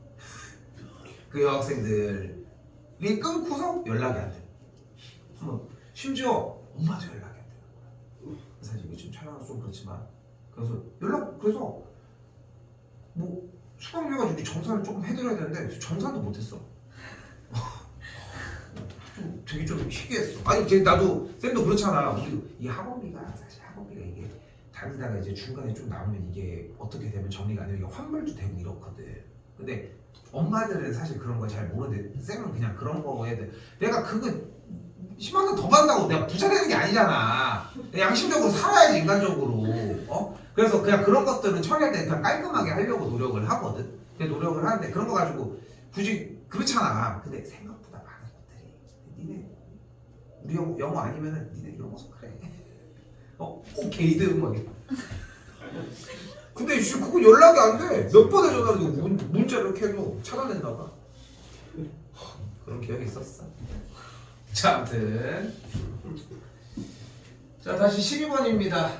그 여학생들이 끊고서 연락이 안 돼. 심지어 엄마도 연락이 안 돼. 사실 이게 좀 촬영은 좀 그렇지만 그래서 뭐 수강료가지고 정산을 조금 해드려야 되는데 정산도 못했어. 되게 좀 희귀했어. 아니 나도 쌤도 그렇잖아. 우리 이 학원비가 사실 학원비가 이게 다니다가 이제 중간에 좀 남으면 이게 어떻게 되면 정리가 안 되고 이게 환불도 되고 이렇거든. 근데 엄마들은 사실 그런 거 잘 모르는데 쌤은 그냥 그런 거에 내가 그거 10만 원 더 받는다고 내가 부자 되는 게 아니잖아. 양심적으로 살아야지 인간적으로. 그래서 그냥 그런 것들은 처리할 때 그냥 깔끔하게 하려고 노력을 하거든. 노력을 하는데 그런 거 가지고 굳이 그렇잖아. 근데 생각보다 많은 것들이 니네 우리 영어 아니면은 니네 이런 거서 그래. 게이드 음악이. 근데 그거 연락이 안 돼. 몇 번을 전화해도 문자를 이렇게 해도 차단했나 봐. 그런 기억이 있었어. 자, 아무튼 자 다시 12번입니다.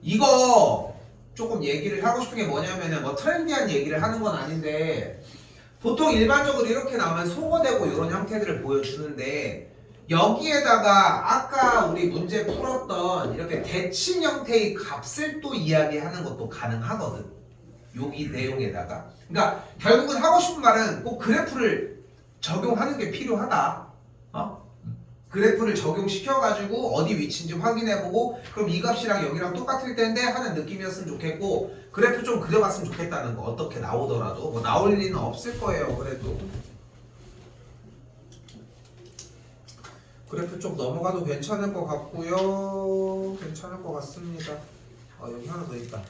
이거 조금 얘기를 하고 싶은 게 뭐냐면은 뭐 트렌디한 얘기를 하는 건 아닌데 보통 일반적으로 이렇게 나오면 소거되고 이런 형태들을 보여주는데 여기에다가 아까 우리 문제 풀었던 이렇게 대칭 형태의 값을 또 이야기하는 것도 가능하거든. 여기 내용에다가. 그러니까 결국은 하고 싶은 말은 꼭 그래프를 적용하는 게 필요하다. 그래프를 적용시켜가지고 어디 위치인지 확인해보고 그럼 이 값이랑 여기랑 똑같을 텐데 하는 느낌이었으면 좋겠고 그래프 좀 그려봤으면 좋겠다는 거. 어떻게 나오더라도 뭐 나올 리는 없을 거예요. 그래도 그래프 쪽 넘어가도 괜찮을 것 같고요. 괜찮을 것 같습니다. 여기 하나 더 있다.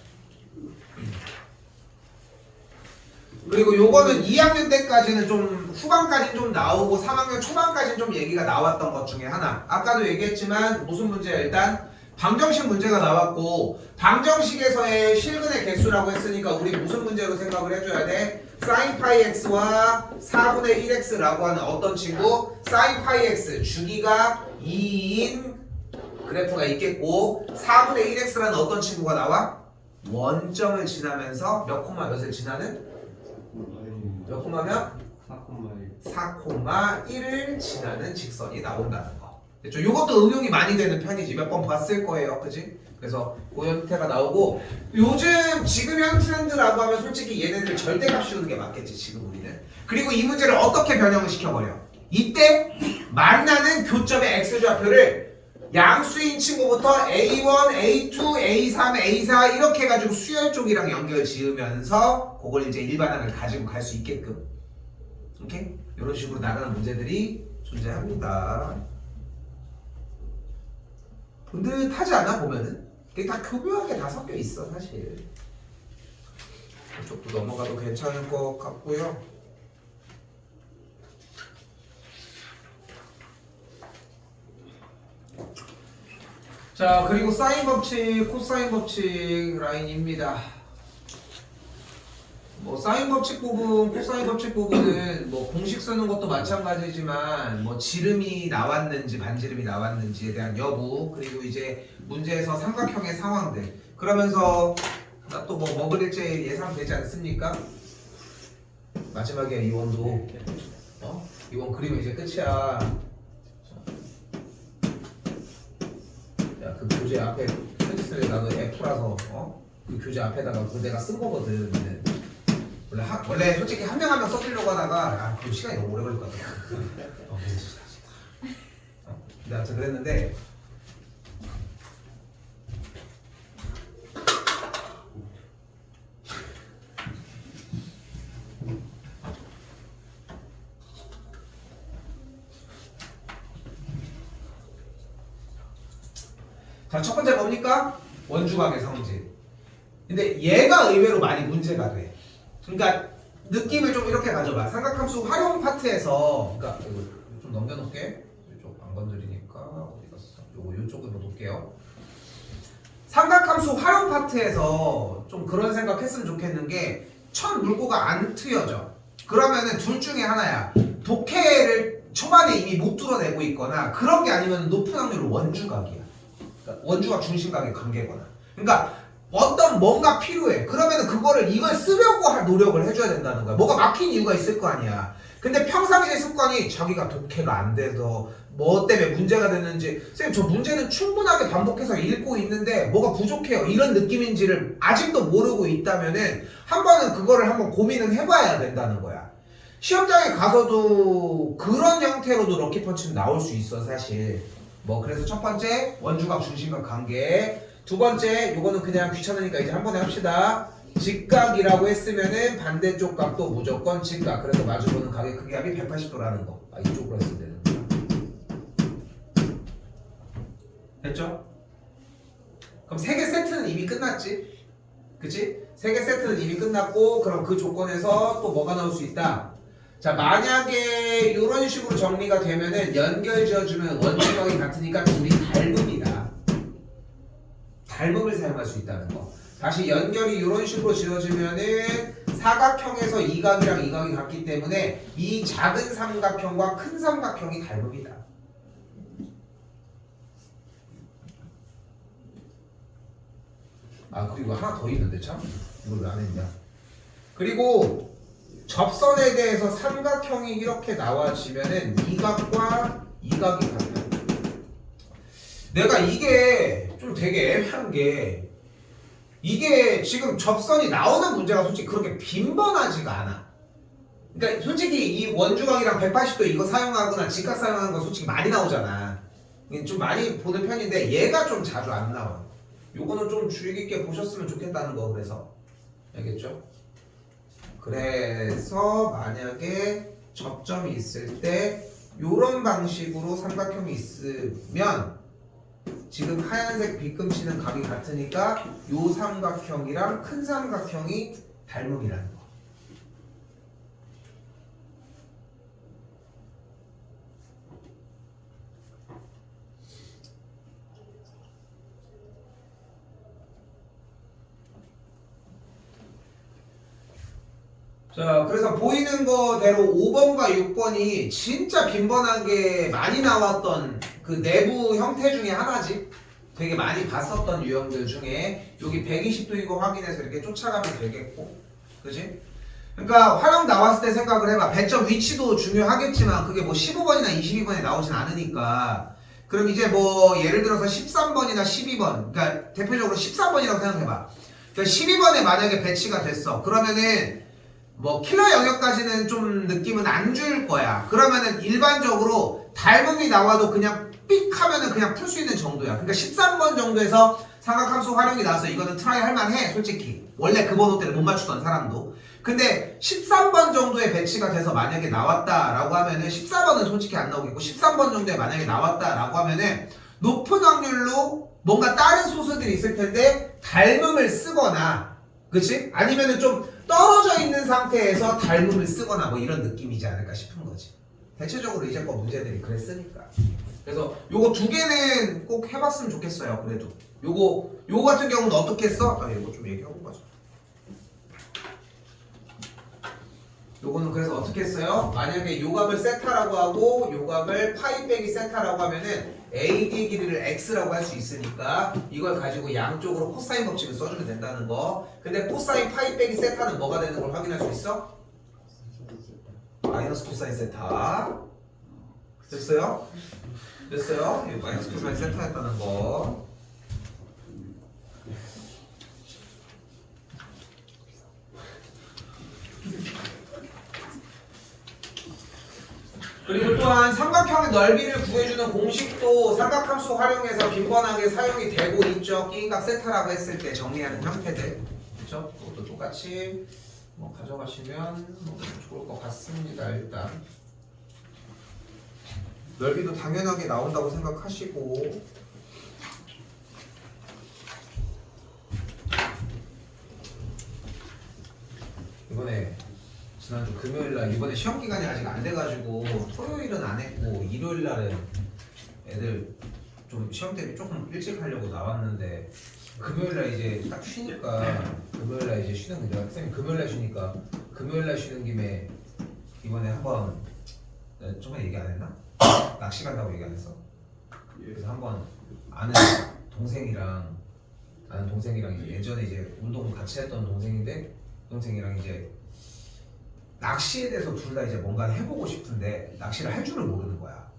그리고 요거는 2학년 때까지는 좀 후반까지 좀 나오고 3학년 초반까지는 좀 얘기가 나왔던 것 중에 하나. 아까도 얘기했지만 무슨 문제야? 일단 방정식 문제가 나왔고 방정식에서의 실근의 개수라고 했으니까 우리 무슨 문제로 생각을 해줘야 돼? sin 파이 x와 4분의 1x라고 하는 어떤 친구? sin 파이 x 주기가 2인 그래프가 있겠고 4분의 1x라는 어떤 친구가 나와? 원점을 지나면서 몇 콤마 몇을 지나는? 몇 콤마면? 4,1을 지나는 직선이 나온다는 거. 됐죠? 이것도 응용이 많이 되는 편이지. 몇 번 봤을 거예요. 그치? 그래서 그 형태가 나오고 요즘 지금 현 트렌드라고 하면 솔직히 얘네들 절대값 씌우는 게 맞겠지. 지금 우리는. 그리고 이 문제를 어떻게 변형을 시켜버려? 이때 만나는 교점의 x좌표를 양수인 친구부터 A1, A2, A3, A4 이렇게 해가지고 수열 쪽이랑 연결 지으면서 그걸 이제 일반항을 가지고 갈 수 있게끔 오케이? 이런 식으로 나가는 문제들이 존재합니다. 본듯하지 않아 보면은? 이게 다 교묘하게 다 섞여 있어 사실. 이쪽도 넘어가도 괜찮을 것 같고요. 자 그리고 사인 법칙, 코사인 법칙 라인입니다. 뭐 사인 법칙 부분, 코사인 법칙 부분은 뭐 공식 쓰는 것도 마찬가지지만 뭐 지름이 나왔는지 반지름이 나왔는지에 대한 여부 그리고 이제 문제에서 삼각형의 상황들 그러면서 나 또 뭐 먹을일제 예상되지 않습니까? 마지막에 이원도 이원 그리면 이제 끝이야. 그 교재 앞에 편지쓰레 나도 F라서 그 교재 앞에다가 그 내가 쓴 거거든. 원래 솔직히 한 명 한 명 써주려고 하다가 그 시간이 너무 오래 걸릴 것 같아. 근데 아무튼 그랬는데 자, 첫 번째 뭡니까? 원주각의 성질. 근데 얘가 의외로 많이 문제가 돼. 그러니까 느낌을 좀 이렇게 가져봐. 삼각함수 활용 파트에서, 그러니까 이거 좀 넘겨놓을게. 이쪽 안 건드리니까 어디 갔어? 요쪽으로 놓을게요. 삼각함수 활용 파트에서 좀 그런 생각했으면 좋겠는 게 첫 물고가 안 트여져. 그러면은 둘 중에 하나야. 독해를 초반에 이미 못 뚫어내고 있거나 그런 게 아니면 높은 확률로 원주각이야. 그러니까 원주각 중심각의 관계거나. 그러니까 어떤 뭔가 필요해. 그러면은 그거를 이걸 쓰려고 할 노력을 해줘야 된다는 거야. 뭐가 막힌 이유가 있을 거 아니야. 근데 평상시의 습관이 자기가 독해가 안 돼서 뭐 때문에 문제가 됐는지 선생님 저 문제는 충분하게 반복해서 읽고 있는데 뭐가 부족해요 이런 느낌인지를 아직도 모르고 있다면은 한 번은 그거를 한번 고민은 해봐야 된다는 거야. 시험장에 가서도 그런 형태로도 럭키펀치는 나올 수 있어 사실. 뭐 그래서 첫 번째 원주각 중심각 관계, 두 번째 요거는 그냥 귀찮으니까 이제 한 번에 합시다. 직각이라고 했으면은 반대쪽 각도 무조건 직각. 그래서 마주보는 각의 크기 합이 180도라는 거. 이쪽으로 했으면 되는 거야. 됐죠? 그럼 3개 세트는 이미 끝났지? 그치? 3개 세트는 이미 끝났고 그럼 그 조건에서 또 뭐가 나올 수 있다? 자, 만약에 이런 식으로 정리가 되면은 연결 지어주면 원주각이 같으니까 둘이 닮음이다. 닮음을 사용할 수 있다는 거. 다시 연결이 이런 식으로 지어지면은 사각형에서 이 각이랑 이 각이 같기 때문에 이 작은 삼각형과 큰 삼각형이 닮음이다. 아, 그리고 하나 더 있는데 참? 이걸 왜 안 했냐? 그리고 접선에 대해서 삼각형이 이렇게 나와지면은 이 각과 이 각이 같다. 내가 이게 좀 되게 애매한 게 이게 지금 접선이 나오는 문제가 솔직히 그렇게 빈번하지가 않아. 그러니까 솔직히 이 원주각이랑 180도 이거 사용하거나 직각 사용하는 거 솔직히 많이 나오잖아. 좀 많이 보는 편인데 얘가 좀 자주 안 나와. 요거는 좀 주의 깊게 보셨으면 좋겠다는 거. 그래서 알겠죠? 그래서 만약에 접점이 있을 때 요런 방식으로 삼각형이 있으면 지금 하얀색 빗금치는 각이 같으니까 요 삼각형이랑 큰 삼각형이 닮음이라는 거. 자, 그래서 보이는 거대로 5번과 6번이 진짜 빈번하게 많이 나왔던 그 내부 형태 중에 하나지. 되게 많이 봤었던 유형들 중에 여기 120도이고 확인해서 이렇게 쫓아가면 되겠고, 그지? 그러니까 활용 나왔을 때 생각을 해봐. 배점 위치도 중요하겠지만 그게 뭐 15번이나 22번에 나오진 않으니까. 그럼 이제 뭐 예를 들어서 13번이나 12번, 그러니까 대표적으로 13번이라고 생각해봐. 그러니까 12번에 만약에 배치가 됐어. 그러면은 뭐 킬러 영역까지는 좀 느낌은 안 줄 거야. 그러면은 일반적으로 닮음이 나와도 그냥 삑 하면은 그냥 풀 수 있는 정도야. 그러니까 13번 정도에서 삼각함수 활용이 나서 이거는 트라이 할만해 솔직히. 원래 그 번호 때는 못 맞추던 사람도. 근데 13번 정도에 배치가 돼서 만약에 나왔다라고 하면은 14번은 솔직히 안 나오겠고 13번 정도에 만약에 나왔다라고 하면은 높은 확률로 뭔가 다른 소수들이 있을 텐데 닮음을 쓰거나, 그치? 아니면은 좀 떨어져 있는 상태에서 닮음을 쓰거나 뭐 이런 느낌이지 않을까 싶은 거지. 대체적으로 이제껏 문제들이 그랬으니까. 그래서 요거 두 개는 꼭 해봤으면 좋겠어요. 그래도 요거 같은 경우는 어떻게 써? 요거 좀 얘기하고 가자. 요거는 그래서 어떻게 써요? 만약에 요각을 세타라고 하고 요각을 파이 빼기 세타라고 하면은 AD 길이를 X라고 할 수 있으니까 이걸 가지고 양쪽으로 코사인 법칙을 써주면 된다는 거. 근데 코사인 파이 빼기 세타는 뭐가 되는 걸 확인할 수 있어? 마이너스 코사인 세타. 됐어요? 됐어요? 이거 마이너스 코사인 세타였다는 거. 그리고 또한 삼각형의 넓이를 구해주는 공식도 삼각함수 활용해서 빈번하게 사용이 되고 있죠. 끼인각 세타라고 했을 때 정리하는 형태들. 그렇죠? 그것도 똑같이 뭐 가져가시면 뭐 좋을 것 같습니다. 일단 넓이도 당연하게 나온다고 생각하시고 이번에 지난주 금요일날 이번에 시험 기간이 아직 안 돼가지고 토요일은 안 했고 일요일날은 애들 좀 시험 대비 조금 일찍 하려고 나왔는데 금요일날 이제 딱 쉬니까 금요일날 이제 쉬는 게 선생님 금요일날 쉬니까 금요일날 쉬는 김에 이번에 한번 내가 저번에 얘기 안 했나? 낚시 간다고 얘기 안 했어? 그래서 한번 아는 동생이랑 이제 예전에 이제 운동 같이 했던 동생이랑 이제 낚시에 대해서 둘 다 이제 뭔가 해보고 싶은데 낚시를 할 줄을 모르는 거야.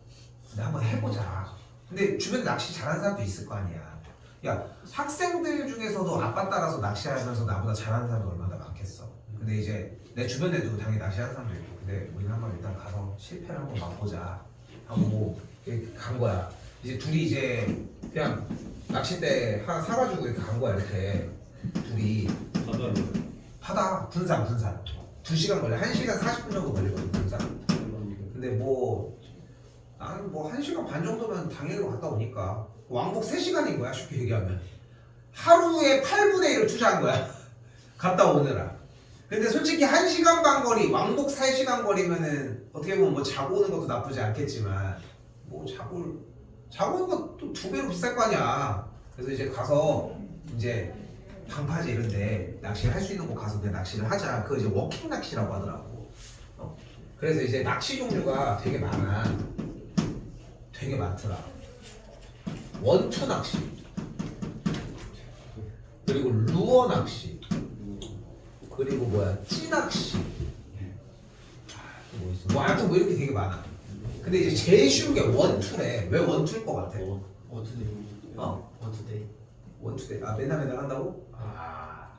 근데 한번 해보자. 근데 주변에 낚시 잘하는 사람도 있을 거 아니야. 야 학생들 중에서도 아빠 따라서 낚시하면서 나보다 잘하는 사람도 얼마나 많겠어. 근데 이제 내 주변에도 당연히 낚시하는 사람도 있고 근데 우리는 한번 일단 가서 실패를 한번 맛보자 하고 이렇게 간 거야. 이제 둘이 이제 그냥 낚싯대 하나 사가지고 이렇게 간 거야. 이렇게 둘이 바다 군산 2시간 걸려. 1시간 40분 정도 걸리거든 군산. 근데 뭐 나는 뭐 1시간 반 정도면 당일로 갔다 오니까 왕복 3시간인 거야. 쉽게 얘기하면 하루에 8분의 1을 투자한 거야. 갔다 오느라. 근데 솔직히 1시간 반 거리 왕복 3시간 거리면은 어떻게 보면 뭐 자고 오는 것도 나쁘지 않겠지만 뭐 자고 오는 것도 2배로 비쌀 거 아니야. 그래서 이제 가서 이제 방파제 이런데 낚시를 할 수 있는 곳 가서 그냥 낚시를 하자. 그거 이제 워킹 낚시라고 하더라고. 그래서 이제 낚시 종류가 되게 많더라. 원투 낚시, 그리고 루어 낚시, 그리고 뭐야 찌낚시. 뭐 있어? 뭐 하여튼 뭐 이렇게 되게 많아. 근데 이제 제일 쉬운 게 원투래. 왜 원투일 것 같아? 어투데이. 어? 어투데이. 원투대. 아 맨날 한다고? 아.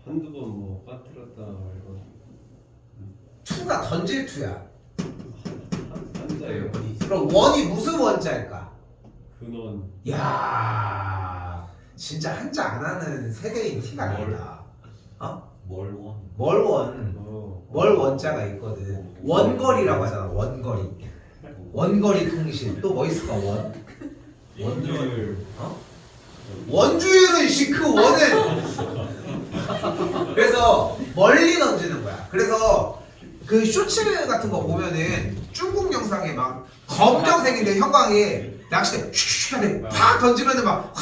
한두 번 뭐 빠뜨렸다 말고 투가 던질 투야. 한자예요. 그럼 원이 무슨 원자일까? 근원. 야, 진짜 한자 안 하는 세대인 티가 난다. 어? 멀원. 멀원. 월 원자가 있거든. 원거리라고 하잖아. 원거리 통신. 또 뭐 있을까? 원주율. 어? 원주율은 그 원은 그래서 멀리 던지는 거야. 그래서 그 쇼츠 같은 거 보면은 중국 영상에 막 검정색인데 형광에 낚싯대 슉슉 하는데 팍 던지면은 막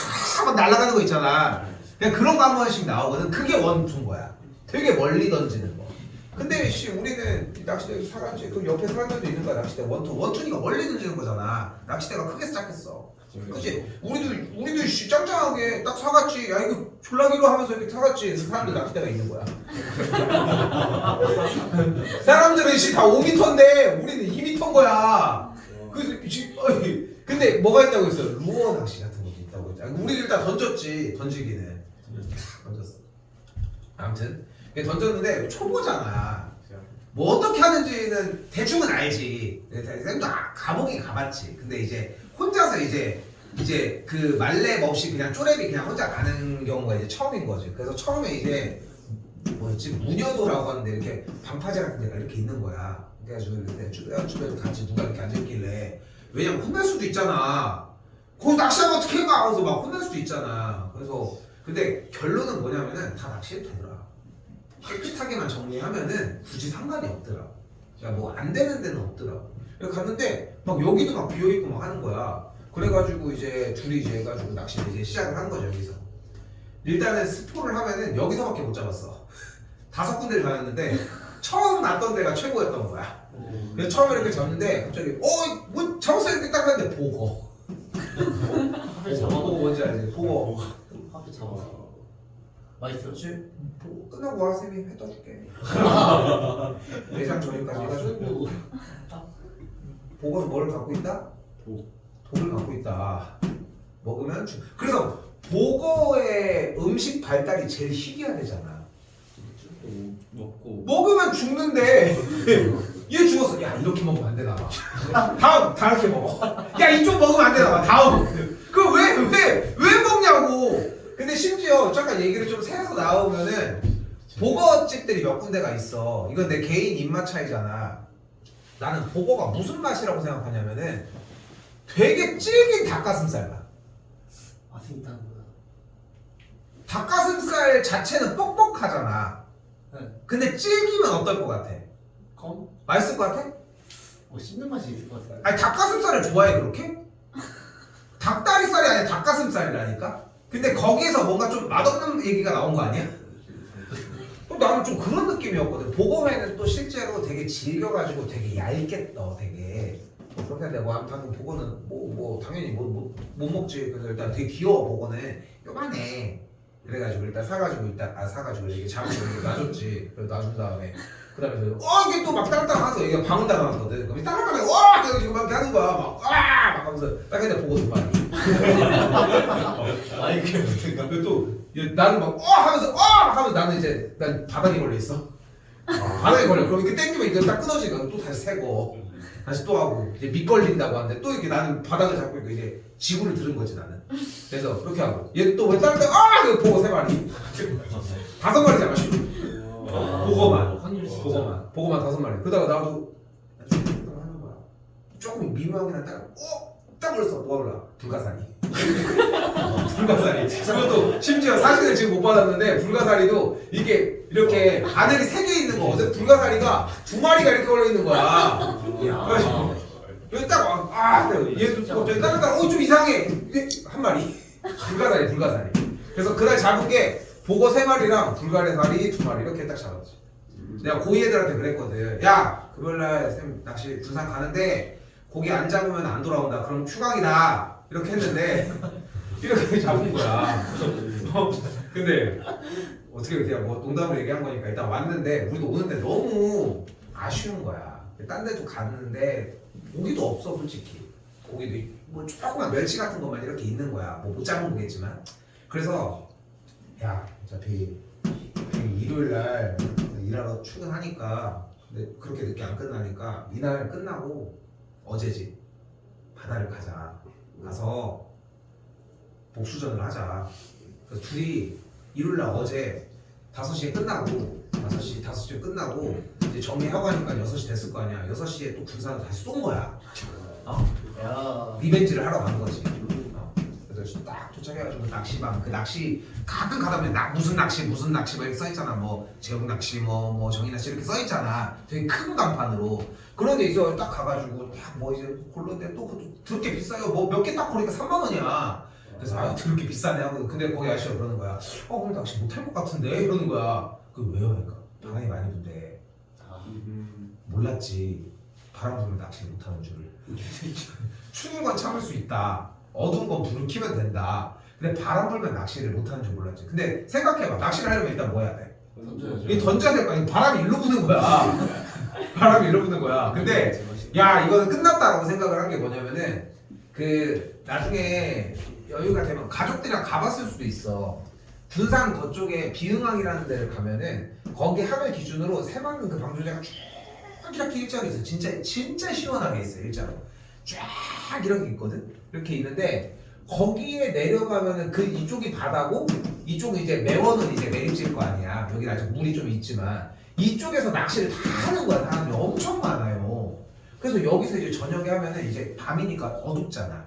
날아가는 거 있잖아. 그냥 그런 거 한 번씩 나오거든. 그게 원투인 거야. 되게 멀리 던지는 거. 근데 우리는 낚싯대 사람지 그 옆에 사람들도 있는 거야. 낚싯대 원투니까 멀리 던지는 거잖아. 낚싯대가 크겠어 작겠어. 그치? 우리도 짱짱하게 딱 사갔지. 야 이거 졸라기로 하면서 이렇게 사갔지. 그 사람들 낚싯대가 있는 거야. 사람들은 다 5m인데 우리는 2m인 거야. 그래서 근데 뭐가 있다고 했어? 루어 낚시 같은 것도 있다고 했지. 우리를 다 던졌지. 던지기는 던졌어. 아무튼 던졌는데 초보잖아. 뭐 어떻게 하는지는 대충은 알지. 쌤도 가보긴 가봤지. 근데 이제 혼자서 이제 그 말렙 없이 그냥 쪼렙이 그냥 혼자 가는 경우가 이제 처음인 거지. 그래서 처음에 이제 뭐였지? 무녀도라고 하는데 이렇게 방파제 같은 데가 이렇게 있는 거야. 그래가지고 이렇게 주변에 같이 누가 이렇게 앉아있길래 왜냐면 혼날 수도 있잖아. 거기 낚시하면 어떻게 가? 하면서 막 혼날 수도 있잖아. 그래서 근데 결론은 뭐냐면은 다 낚시해도 되더라. 깨끗하게만 정리하면은 굳이 상관이 없더라. 그러니까 뭐 안 되는 데는 없더라. 그래서 갔는데 막 여기도 막 비어있고 막 하는 거야. 그래가지고 이제 둘이 이제 해가지고 낚시를 이제 시작을 한 거죠. 여기서 일단은 스포를 하면은 여기서밖에 못 잡았어. 5군데를 다녔는데 처음 났던 데가 최고였던 거야. 그래서 처음에 이렇게 잡는데 갑자기 뭐 잡았어 이렇게 딱 하는데 보고 보고 뭔지 알지? 보고 하필 잡았어. 맛있어. 그렇지? 보고 끝나고 와 쌤이 회 떠줄게. 내장 조림까지 해가지고 보고서 뭘 갖고 있다? 독을 갖고 있다. 먹으면 그래서 보고의 음식 발달이 제일 희귀하대잖아. 먹고 죽는데 얘 죽었어. 야 이렇게 먹으면 안 되나 봐. 다음 다 이렇게 먹어. 야 이쪽 먹으면 안 되나 봐. 다음. 그 왜 먹냐고. 근데 심지어 잠깐 얘기를 좀 새서 나오면은 보거집들이 몇 군데가 있어. 이건 내 개인 입맛 차이잖아. 나는 보거가 무슨 맛이라고 생각하냐면은 되게 질긴 닭가슴살 맛. 맛이 있다는 거야. 닭가슴살 자체는 뻑뻑하잖아. 네. 근데 질기면 어떨 것 같아? 껌? 맛있을 것 같아? 뭐 씹는 맛이 있을 것 같아요. 아니 닭가슴살을 좋아해 그렇게? 닭다리살이 아니라 닭가슴살이라니까? 근데 거기에서 뭔가 좀 맛없는 얘기가 나온 거 아니야? 나는 좀 그런 느낌이었거든. 보거회는 또 실제로 되게 질겨가지고 되게 얇게 떠 되게. 그렇게 하는데 뭐 아무튼 보거는 뭐 당연히 못 먹지. 그래서 일단 되게 귀여워. 보거는 요만해. 그래가지고 일단 사가지고 이게 잡고 이렇게 놔줬지. 그래서 놔준 다음에 그다음에 이게 또 막 땅땅하면서 얘가 방울 당하거든. 그럼 땅땅하게 와 이거 막 이렇게 하는 거야. 막 하면서 딱 근데 보고 두 마리. 아니 그게 무슨 근데 또 나는 막 하면서 나는 이제 난 바닥에 걸려 있어. 바닥에 걸려. 그럼 이렇게 땡기면 이거 딱 끊어지니까 또 다시 세고 다시 또 하고 이제 밑 걸린다고 하는데 또 이렇게 나는 바닥을 잡고 있고 이제 지구를 들은 거지 나는. 그래서 그렇게 하고 얘 또 왜 다른 데 이거 보고 세 마리. 5마리 잡았어. 보고만. 보고만 5마리. 그러다가 나도 하는 거야. 조금 미묘하긴 한데 딱 걸렸어. 뭐가 올라? 불가사리. 불가사리. 그것도 심지어 사진을 지금 못 받았는데 불가사리도 이게 이렇게 바늘이 3개 있는 거거든. 불가사리가 2마리가 이렇게 걸려 있는 거야. 그래서 여기 딱 얘도 저기 다른 좀 이상해. 이게 한 마리. 불가사리. 그래서 그날 잡은 게 보고 3마리랑 불가사리 2마리 이렇게 딱 잡았지. 내가 고이 애들한테 그랬거든. 야 금요일날 쌤 낚시 군산 가는데 고기 안 잡으면 안 돌아온다. 그럼 추강이다. 이렇게 했는데 이렇게 잡은 거야. 근데 어떻게 그냥 뭐 농담으로 얘기한 거니까 일단 왔는데 우리도 오는데 너무 아쉬운 거야. 딴 데도 갔는데 고기도 없어 솔직히. 고기도 뭐 조그만 멸치 같은 것만 이렇게 있는 거야. 뭐 못 잡은 거겠지만. 그래서 야 어차피 일요일날 일하러 출근하니까 근데 그렇게 늦게 안 끝나니까 이날 끝나고 어제지 바다를 가서 복수전을 하자. 그래서 둘이 일요일날 어제 5시에 끝나고 5시에 끝나고 이제 정리하고 하니까 6시 됐을 거 아니야. 6시에 또 군산을 다시 쏜 거야. 야. 리벤지를 하러 간 거지. 그래서 딱 도착해가지고 낚시방 그 낚시 가끔 가다 보면 무슨 낚시 뭐 이렇게 써있잖아. 뭐 제육 낚시 뭐 정이 낚시 이렇게 써있잖아. 되게 큰 간판으로 그런 데 있어. 딱 가가지고 딱 뭐 이제 골랐는데 또 그렇게 비싸요. 뭐 몇 개 딱 고르니까 3만 원이야. 그래서 그렇게 비싸네 하고 근데 거기 아저씨가 그러는 거야. 오늘 낚시 못할 것 같은데 이러는 거야. 그 왜요? 그러니까 바람이 많이 분대. 몰랐지. 바람 불면 낚시 못하는 줄. 추운 건 참을 수 있다. 어두운 건 불을 켜면 된다. 근데 바람 불면 낚시를 못하는 줄 몰랐지. 근데 생각해봐. 낚시를 하려면 일단 뭐 해야 돼? 이 던져야 될 거 아니야. 바람이 일로 부는 거야. 바람이 일로 부는 거야. 근데 야 이거는 끝났다라고 생각을 한 게 뭐냐면은 그 나중에 여유가 되면 가족들이랑 가봤을 수도 있어. 군산 그쪽에 비흥항이라는 데를 가면은 거기 항을 기준으로 새만금 그 방조제가 쭉 이렇게 일자로 있어. 진짜 시원하게 있어. 일자로 쫙 이렇게 있거든. 이렇게 있는데 거기에 내려가면은 그 이쪽이 바다고 이쪽은 이제 매원은 이제 매립지일 거 아니야. 여기는 아직 물이 좀 있지만 이쪽에서 낚시를 다 하는 거야. 사람이 엄청 많아요. 그래서 여기서 이제 저녁에 하면은 이제 밤이니까 어둡잖아.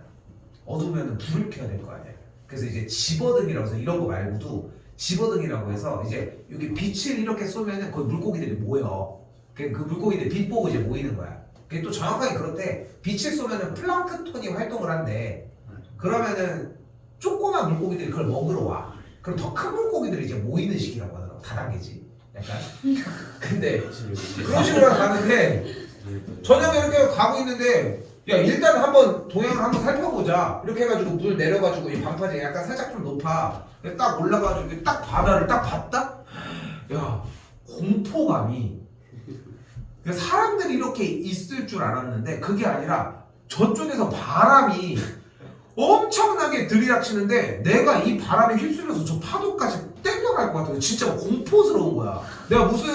어두우면은 불을 켜야 될 거 아니야. 그래서 이제 집어등이라고 해서 이런 거 말고도 집어등이라고 해서 이제 여기 빛을 이렇게 쏘면은 거기 물고기들이 모여. 그 물고기들 빛 보고 이제 모이는 거야. 그게 또 정확하게 그렇대. 빛을 쏘면은 플랑크톤이 활동을 한대. 그러면은 조그만 물고기들이 그걸 먹으러 와. 그럼 더 큰 물고기들이 이제 모이는 시기라고 하더라고. 다단계지. 약간. 근데 그런 식으로 가는데 저녁에 이렇게 가고 있는데 야 일단 한번 동양을 한번 살펴보자. 이렇게 해가지고 물 내려가지고 이 방파제 약간 살짝 좀 높아. 딱 올라가지고 딱 바다를 딱 봤다. 야 공포감이. 사람들이 이렇게 있을 줄 알았는데 그게 아니라 저쪽에서 바람이 엄청나게 들이닥치는데 내가 이 바람에 휩쓸려서 저 파도까지 땡겨갈 것 같아요. 진짜 공포스러운 거야. 내가 무슨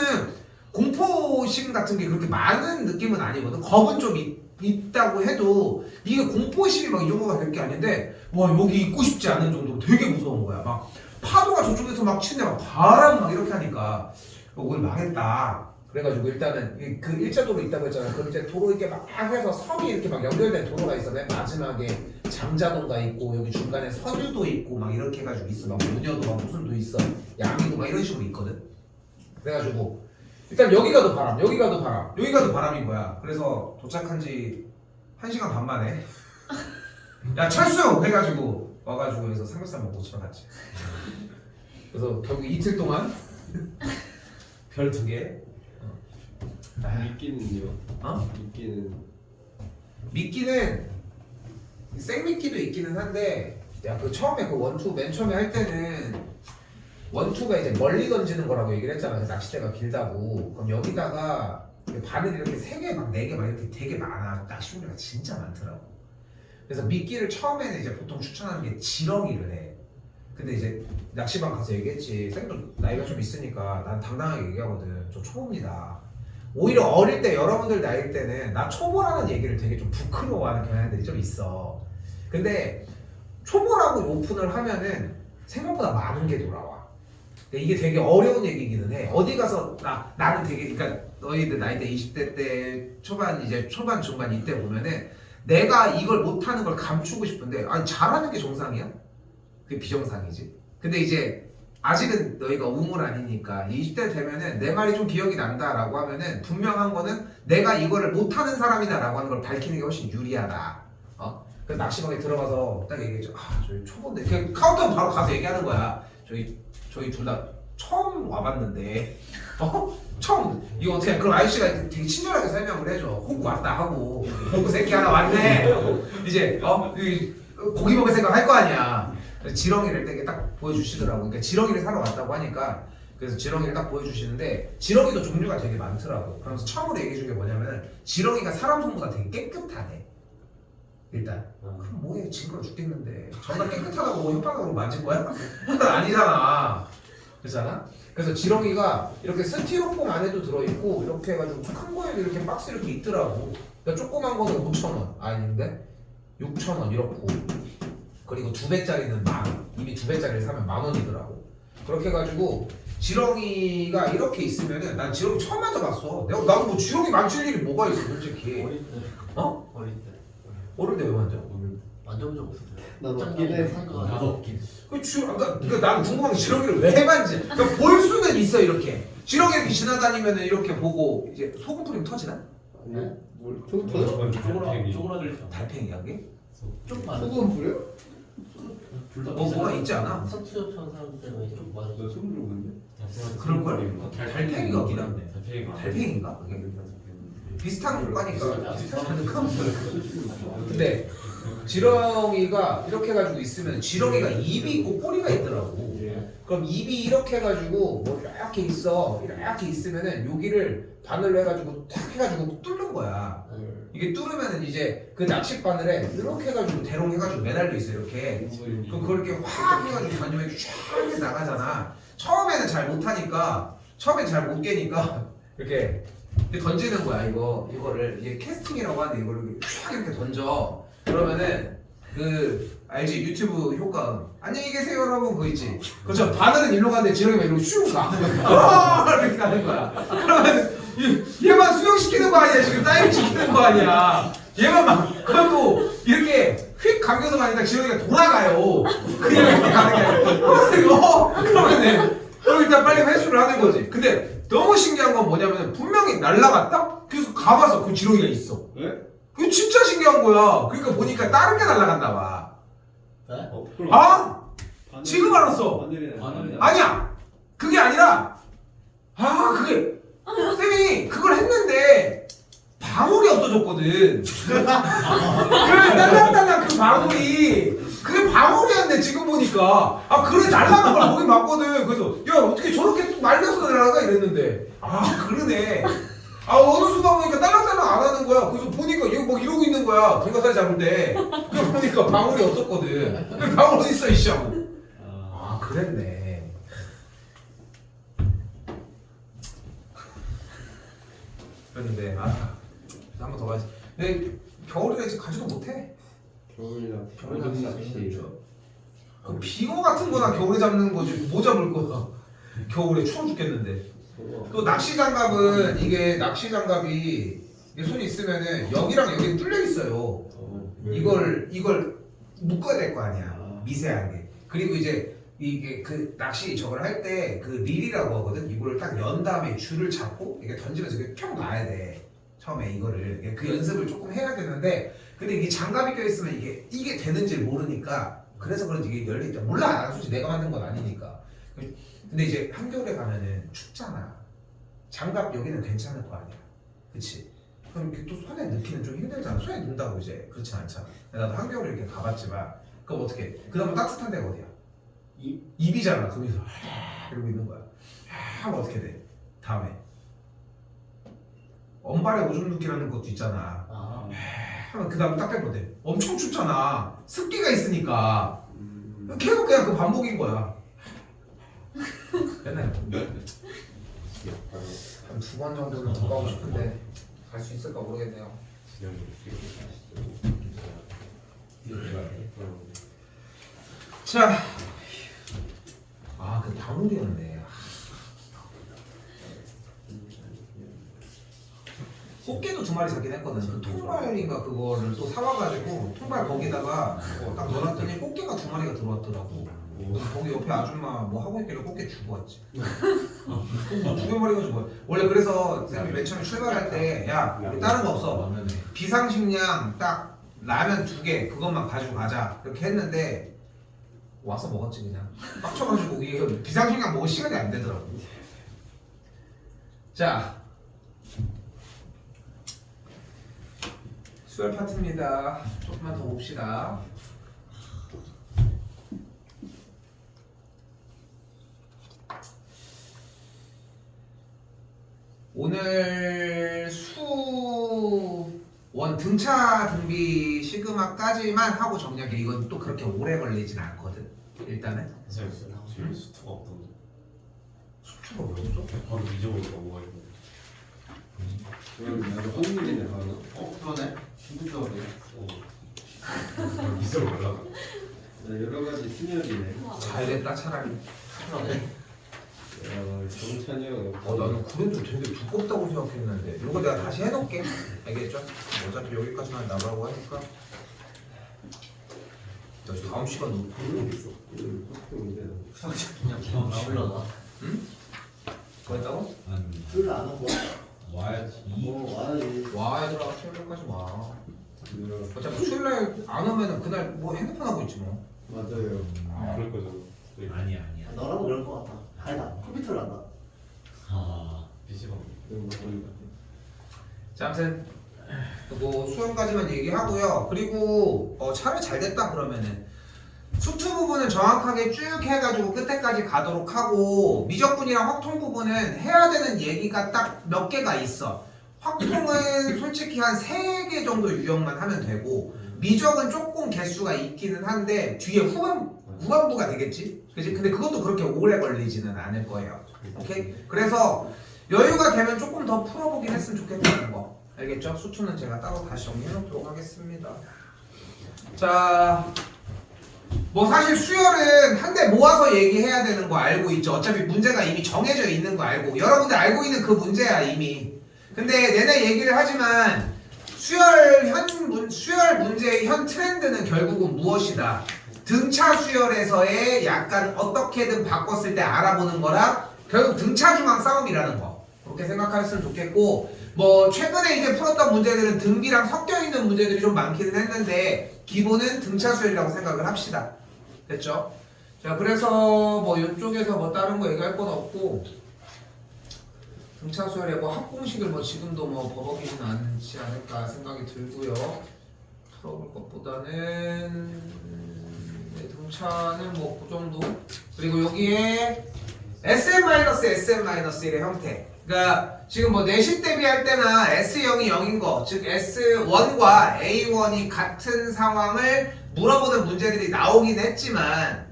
공포 공포심 같은 게 그렇게 많은 느낌은 아니거든. 겁은 좀 있다고 해도 이게 공포심이 막 이 정도가 될 게 아닌데 와 여기 있고 싶지 않은 정도로 되게 무서운 거야. 막 파도가 저쪽에서 막 치는데 막 바람 막 이렇게 하니까 우리 망했다. 그래가지고 일단은 그 일자도로 있다고 했잖아. 그럼 이제 도로 이렇게 막 해서 섬이 이렇게 막 연결된 도로가 있어. 맨 마지막에 장자도가 있고 여기 중간에 선유도 있고 막 이렇게 해가지고 있어. 막 문여도 막 무슨 도 있어. 양이도 막 이런 식으로 있거든. 그래가지고 일단 여기가 더 바람, 여기가 더 바람, 여기가 더 바람인 거야. 그래서 도착한 지 1시간 반 만에 야 철수 해가지고 와가지고 여기서 삼겹살 먹고 집에 갔지. 그래서 결국 이틀 동안 별 2개. 미끼는요? 어? 미끼는 미끼는 생미끼도 있기는 한데 야 그 처음에 그 원투 맨 처음에 할 때는 원투가 이제 멀리 던지는 거라고 얘기를 했잖아. 그 낚싯대가 길다고. 그럼 여기다가 바늘 이렇게 3개 막 4개 막 이렇게 되게 많아. 낚시고리가 진짜 많더라고. 그래서 미끼를 처음에는 이제 보통 추천하는 게 지렁이를 해. 근데 이제 낚시방 가서 얘기했지. 쌤도 나이가 좀 있으니까 난 당당하게 얘기하거든. 저 초보입니다. 오히려 어릴 때 여러분들 나이 때는 나 초보라는 얘기를 되게 좀 부끄러워하는 경향들이 좀 있어. 근데 초보라고 오픈을 하면은 생각보다 많은 게 돌아와. 근데 이게 되게 어려운 얘기기는 해. 어디 가서 나는 되게 그러니까 너희들 나이 때 20대 때 초반 이제 초반 중반 이때 보면은 내가 이걸 못하는 걸 감추고 싶은데 아니 잘하는 게 정상이야? 그게 비정상이지. 근데 이제 아직은 너희가 우물 아니니까 20대 되면은 내 말이 좀 기억이 난다라고 하면은 분명한 거는 내가 이거를 못하는 사람이다라고 하는 걸 밝히는 게 훨씬 유리하다. 그래서 낚시방에 들어가서 딱 얘기했죠. 아 저희 초보인데 그냥 카운터 바로 가서 얘기하는 거야. 저희 둘 다 처음 와봤는데 처음 이거 어떻게 그럼 아저씨가 되게 친절하게 설명을 해줘. 호구 왔다 하고 호구 새끼 하나 왔네. 이제 고기 먹을 생각 할 거 아니야. 그래서 지렁이를 되게 딱 보여주시더라고. 그러니까 지렁이를 사러 왔다고 하니까 그래서 지렁이를 딱 보여주시는데 지렁이도 종류가 되게 많더라고. 그러면서 처음으로 얘기해 준 게 뭐냐면 지렁이가 사람 손보다 되게 깨끗하네. 일단 그럼 뭐해 징그러 죽겠는데 정말 깨끗하다고 뭐 혓바닥으로 만질 거야? 그건 아니잖아. 그렇잖아? 그래서 지렁이가 이렇게 스티로폼 안에도 들어있고 이렇게 해가지고 큰 거에도 이렇게 박스 이렇게 있더라고. 그러니까 조그만 거는 5,000원 아닌데 6,000원 이렇고 그리고 2배짜리는 10,000원. 이미 2배짜리를 사면 10,000원이더라고. 그렇게 해가지고 지렁이가 이렇게 있으면은 난 지렁이 처음 만져봤어. 나도 뭐 지렁이 만질 일이 뭐가 있어 솔직히. 어릴 때. 어? 어릴 때. 어릴 때 왜 만져? 만져본 적 없었어요. 나도 없긴 해. 나도 없긴. 그러니까 나는 궁금한 게 지렁이를 왜 만지? 그러니까 볼 수는 있어 이렇게. 지렁이 이렇게 지나다니면은 이렇게 보고 이제 소금 뿌리면 터지나? 네? 뭘 터져? 쪼그라들 달팽이야 그게? 쪽만. 소금 뿌려? 둘다 뭐가 있지 않아? 석수협 한 사람들은 좀 맞아. 나 처음 들어보는데? 그럴걸? 달팽이가 어디다? 달팽이가 달팽이인가? 그게? 비슷한 물가니까 비슷하지 않을까? 근데 지렁이가 이렇게 해가지고 있으면 지렁이가 입이 있고 꼬리가 있더라고. 그럼 입이 이렇게 해가지고 뭐 이렇게 있어 이렇게 있으면은 여기를 바늘로 해가지고 탁 해가지고 뚫는 거야. 이게 뚫으면은 이제 그 낚시 바늘에 이렇게 해가지고 대롱 해가지고 매달려 있어 이렇게. 그럼 그걸 이렇게 확 해가지고 던지면 쫙 해서 나가잖아. 처음에는 잘 못하니까 처음엔 잘 못 깨니까 이렇게 던지는 거야. 이거를 이게 캐스팅이라고 하는데 이거를 쫙 이렇게 던져. 그러면은 그 알지 유튜브 효과 안녕히 계세요 여러분 그거 있지. 그렇죠. 바늘은 일로 가는데 지렁이가 일로 슉 가. 이렇게 가는 거야. 그러면 얘만 수영시키는 거 아니야 지금 다이빙 시키는 거 아니야. 얘만 막 그래도 이렇게 휙 감겨서 가니까 지렁이가 돌아가요. 그냥 이렇게 가는 게 아니고 그러면은 그럼 일단 빨리 회수를 하는 거지. 근데 너무 신기한 건 뭐냐면 분명히 날라갔다? 그래서 가봐서 그 지렁이가 있어. 왜? 그게 진짜 신기한 거야. 그러니까 보니까 다른 게 날라갔나 봐. 네? 그럼 아! 지금 알았어. 바늘이 아니야. 그게 아니라 그게 쌤이 그걸 했는데 방울이 없어졌거든. 그래 딸랑딸랑 그 방울이 그게 방울이었네 지금 보니까. 그래 날라간 걸 보긴 봤거든. 그래서 야 어떻게 저렇게 뚝 말려서 날아가 이랬는데 그러네. 어느 순간 보니까 딸랑딸랑 안 하는 거야. 그래서 보니까 이거 막 이러고 있는 거야. 불가사리 잡을 때. 그래서 보니까 방울이 없었거든. 그래, 방울 어디 있어 이씨 하고. 그랬네. 그랬는데 한 번 더 가야지. 근데 겨울이라 이제 가지도 못해. 겨울이랑 겨울이랑 겨울 진짜 낚시. 힘들죠. 그 빙어 같은 거나 겨울에 잡는 거지 뭐 잡을 거야. 겨울에 추워 죽겠는데. 또 낚시 장갑은 이게 낚시 장갑이 이게 손이 있으면은 여기랑 여기 뚫려 있어요. 이걸 묶어야 될 거 아니야. 미세하게. 그리고 이제 이게 그 낚시 저걸 할 때 그 릴이라고 하거든. 이거를 딱 연 다음에 줄을 잡고 이게 던지면서 이렇게 펴 놔야 돼. 처음에 이거를 그 연습을 조금 해야 되는데 근데 이게 장갑이 껴 있으면 이게 되는지 모르니까 그래서 그런지 이게 열릴 때 몰라. 난 솔직히 내가 만든 건 아니니까. 근데 이제 한겨울에 가면은 춥잖아. 장갑 여기는 괜찮을 거 아니야. 그치? 그럼 이렇게 또 손에 넣기는 좀 힘들잖아. 손에 넣는다고 이제 그렇진 않잖아. 나도 한겨울에 이렇게 가봤지만 그럼 어떻게? 그 다음에 따뜻한 데가 어디야? 입이잖아. 거기서 이러고 있는 거야. 하면 어떻게 돼? 다음에 엄발에 오줌 누기라는 것도 있잖아. 하면 그 다음에 딱 빼면 돼. 엄청 춥잖아. 습기가 있으니까 계속 그냥 그 반복인 거야. 맨날 한 두 번 정도는 더 가고 싶은데 갈 수 있을까 모르겠네요. 자, 그 다물이었네. 꽃게도 두 마리 잡긴 했거든. 그 통발인가 그거를 또 사와가지고 통발 거기다가 딱 넣어놨더니 꽃게가 두 마리가 들어왔더라고. 거기 옆에 아줌마 뭐 하고 있길래 꽃게 주고 왔지. 두 마리가 주고 왔지. 원래 그래서 쌤이 맨 처음에 출발할 때 야 우리 다른 거 없어. 비상식량 딱 라면 2개 그것만 가지고 가자. 그렇게 했는데 와서 먹었지 그냥. 빡쳐가지고 이게 비상식량 먹을 시간이 안 되더라고. 자. 수열 파트입니다. 조금만 더 봅시다. 오늘 수원 등차 등비 시그마까지만 하고 정리할게. 이건 또 그렇게 오래 걸리진 않거든. 일단은 지금 수투가 없던데. 수초가 왜 없어? 바로 잊어버리고 넘어가지고. 그럼 나도 한국인이네 바로. 그러네. 진짜 그러네. 미스로 올라가. 여러 가지 순열이네. 잘 됐다 차라리. 그러네. 정찬이 형. 나는 그래도 되게 두껍다고 생각했는데 이거 내가 다시 해놓을게. 알겠죠? 어차피 여기까지만 나가라고 하니까. 나 다음 시간 너무 그런 게 있어. 문제는. 그냥 나올라나. 응? 뭐 했다고? 술을 안 하고. 와야지. 와야지. 와 얘들아 수요일까지 와. 어차피 수요일날 안 오면은 그날 뭐 핸드폰 하고 있지 뭐. 맞아요. 그럴 거잖아. 아니야. 너라고 그럴 것 같아. 아니다. 컴퓨터를 한다. PC방. 너무 보니까. 자, 아무튼 뭐 수요일까지만 얘기하고요. 그리고 차라리 잘 됐다 그러면은 수트 부분은 정확하게 쭉 해가지고 끝에까지 가도록 하고 미적분이랑 확통 부분은 해야 되는 얘기가 딱 몇 개가 있어. 확통은 솔직히 한 3개 정도 유형만 하면 되고 미적은 조금 개수가 있기는 한데 뒤에 후반부가 되겠지? 그치? 근데 그것도 그렇게 오래 걸리지는 않을 거예요. 오케이? 그래서 여유가 되면 조금 더 풀어보긴 했으면 좋겠다는 거. 알겠죠? 수투는 제가 따로 다시 정리해 놓도록 하겠습니다. 자, 뭐 사실 수열은 한 대 모아서 얘기해야 되는 거 알고 있죠? 어차피 문제가 이미 정해져 있는 거 알고 여러분들 알고 있는 그 문제야 이미. 근데 내내 얘기를 하지만 수열 문제의 현 트렌드는 결국은 무엇이다? 등차 수열에서의 약간 어떻게든 바꿨을 때 알아보는 거랑 결국 등차 중앙 싸움이라는 거 그렇게 생각하셨으면 좋겠고 뭐 최근에 이제 풀었던 문제들은 등비랑 섞여 있는 문제들이 좀 많기는 했는데 기본은 등차 수열이라고 생각을 합시다. 됐죠? 자 그래서 뭐 이쪽에서 뭐 다른 거 얘기할 건 없고 등차 수열의 뭐 합공식을 뭐 지금도 뭐 버벅이진 않지 않을까 생각이 들고요. 풀어볼 것보다는 등차는 뭐 그 정도. 그리고 여기에 SM-SM-1의 형태. 그러니까 지금 뭐 내신 대비할 때나 S0이 0인 거, 즉 S1과 A1이 같은 상황을 물어보는 문제들이 나오기는 했지만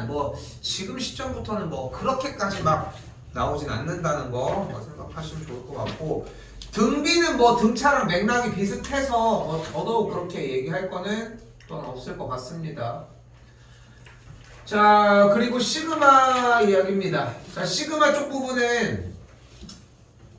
뭐 지금 시점부터는 뭐 그렇게까지 막 나오진 않는다는 거 생각하시면 좋을 것 같고, 등비는 뭐 등차랑 맥락이 비슷해서 뭐 더더욱 그렇게 얘기할 거는 또는 없을 것 같습니다. 자, 그리고 시그마 이야기입니다. 자, 시그마 쪽 부분은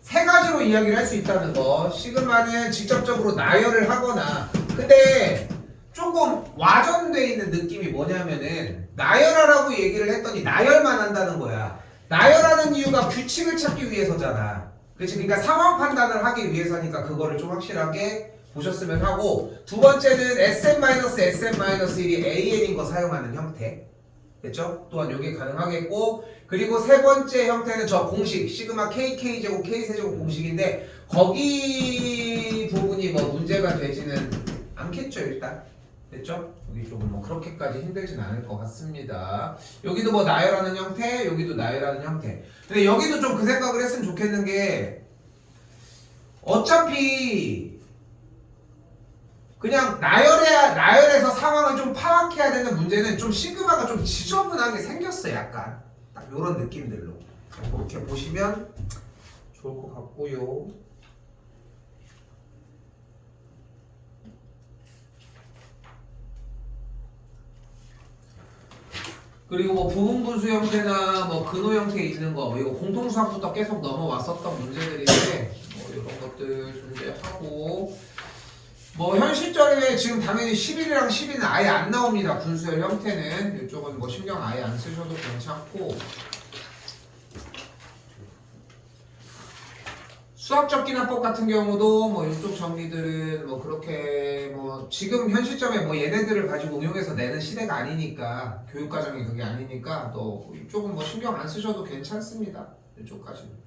세 가지로 이야기를 할 수 있다는 거. 시그마는 직접적으로 나열을 하거나, 근데 조금 와전돼 있는 느낌이 뭐냐면은 나열하라고 얘기를 했더니 나열만 한다는 거야. 나열하는 이유가 규칙을 찾기 위해서잖아. 그치? 그러니까 상황 판단을 하기 위해서니까 그거를 좀 확실하게 보셨으면 하고, 두 번째는 SM-SM-1이 AN인 거 사용하는 형태. 됐죠? 또한 이게 가능하겠고, 그리고 세 번째 형태는 저 공식 시그마 KK제곱 K세제곱 공식인데 거기 부분이 뭐 문제가 되지는 않겠죠 일단. 됐죠? 여기 조금 뭐 그렇게까지 힘들진 않을 것 같습니다. 여기도 뭐 나열하는 형태, 여기도 나열하는 형태. 근데 여기도 좀 그 생각을 했으면 좋겠는 게, 어차피 그냥 나열해서 상황을 좀 파악해야 되는 문제는 좀 시그마가 좀 지저분하게 생겼어. 약간 딱 요런 느낌들로 그렇게 보시면 좋을 것 같고요. 그리고 뭐 부분분수 형태나 뭐 근호 형태 있는 거, 이거 공통수학부터 계속 넘어왔었던 문제들인데 뭐 이런 것들 존재하고, 뭐 현실적에 지금 당연히 11이랑 12는 아예 안 나옵니다. 분수의 형태는 이쪽은 뭐 신경 아예 안 쓰셔도 괜찮고, 수학적 기납법 같은 경우도 뭐 이쪽 정리들은 뭐 그렇게 뭐 지금 현 시점에 뭐 얘네들을 가지고 응용해서 내는 시대가 아니니까, 교육과정이 그게 아니니까 또 이쪽은 뭐 신경 안 쓰셔도 괜찮습니다. 이쪽까지는.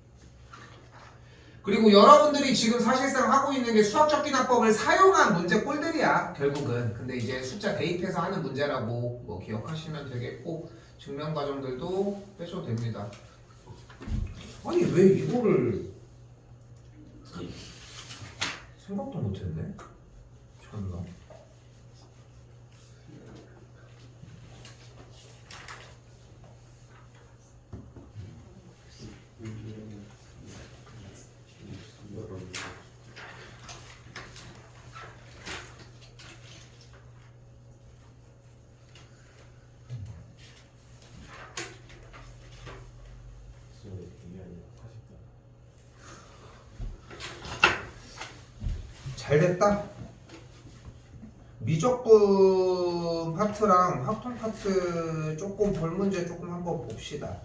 그리고 여러분들이 지금 사실상 하고 있는 게 수학적 기납법을 사용한 문제 꼴들이야 결국은. 근데 이제 숫자 대입해서 하는 문제라고 뭐 기억하시면 되겠고, 증명 과정들도 빼셔도 됩니다. 아니 왜 이거를 생각도 못했네. 참나. 잘 됐다. 미적분 파트랑 확통 파트 조금 볼 문제 조금 한번 봅시다.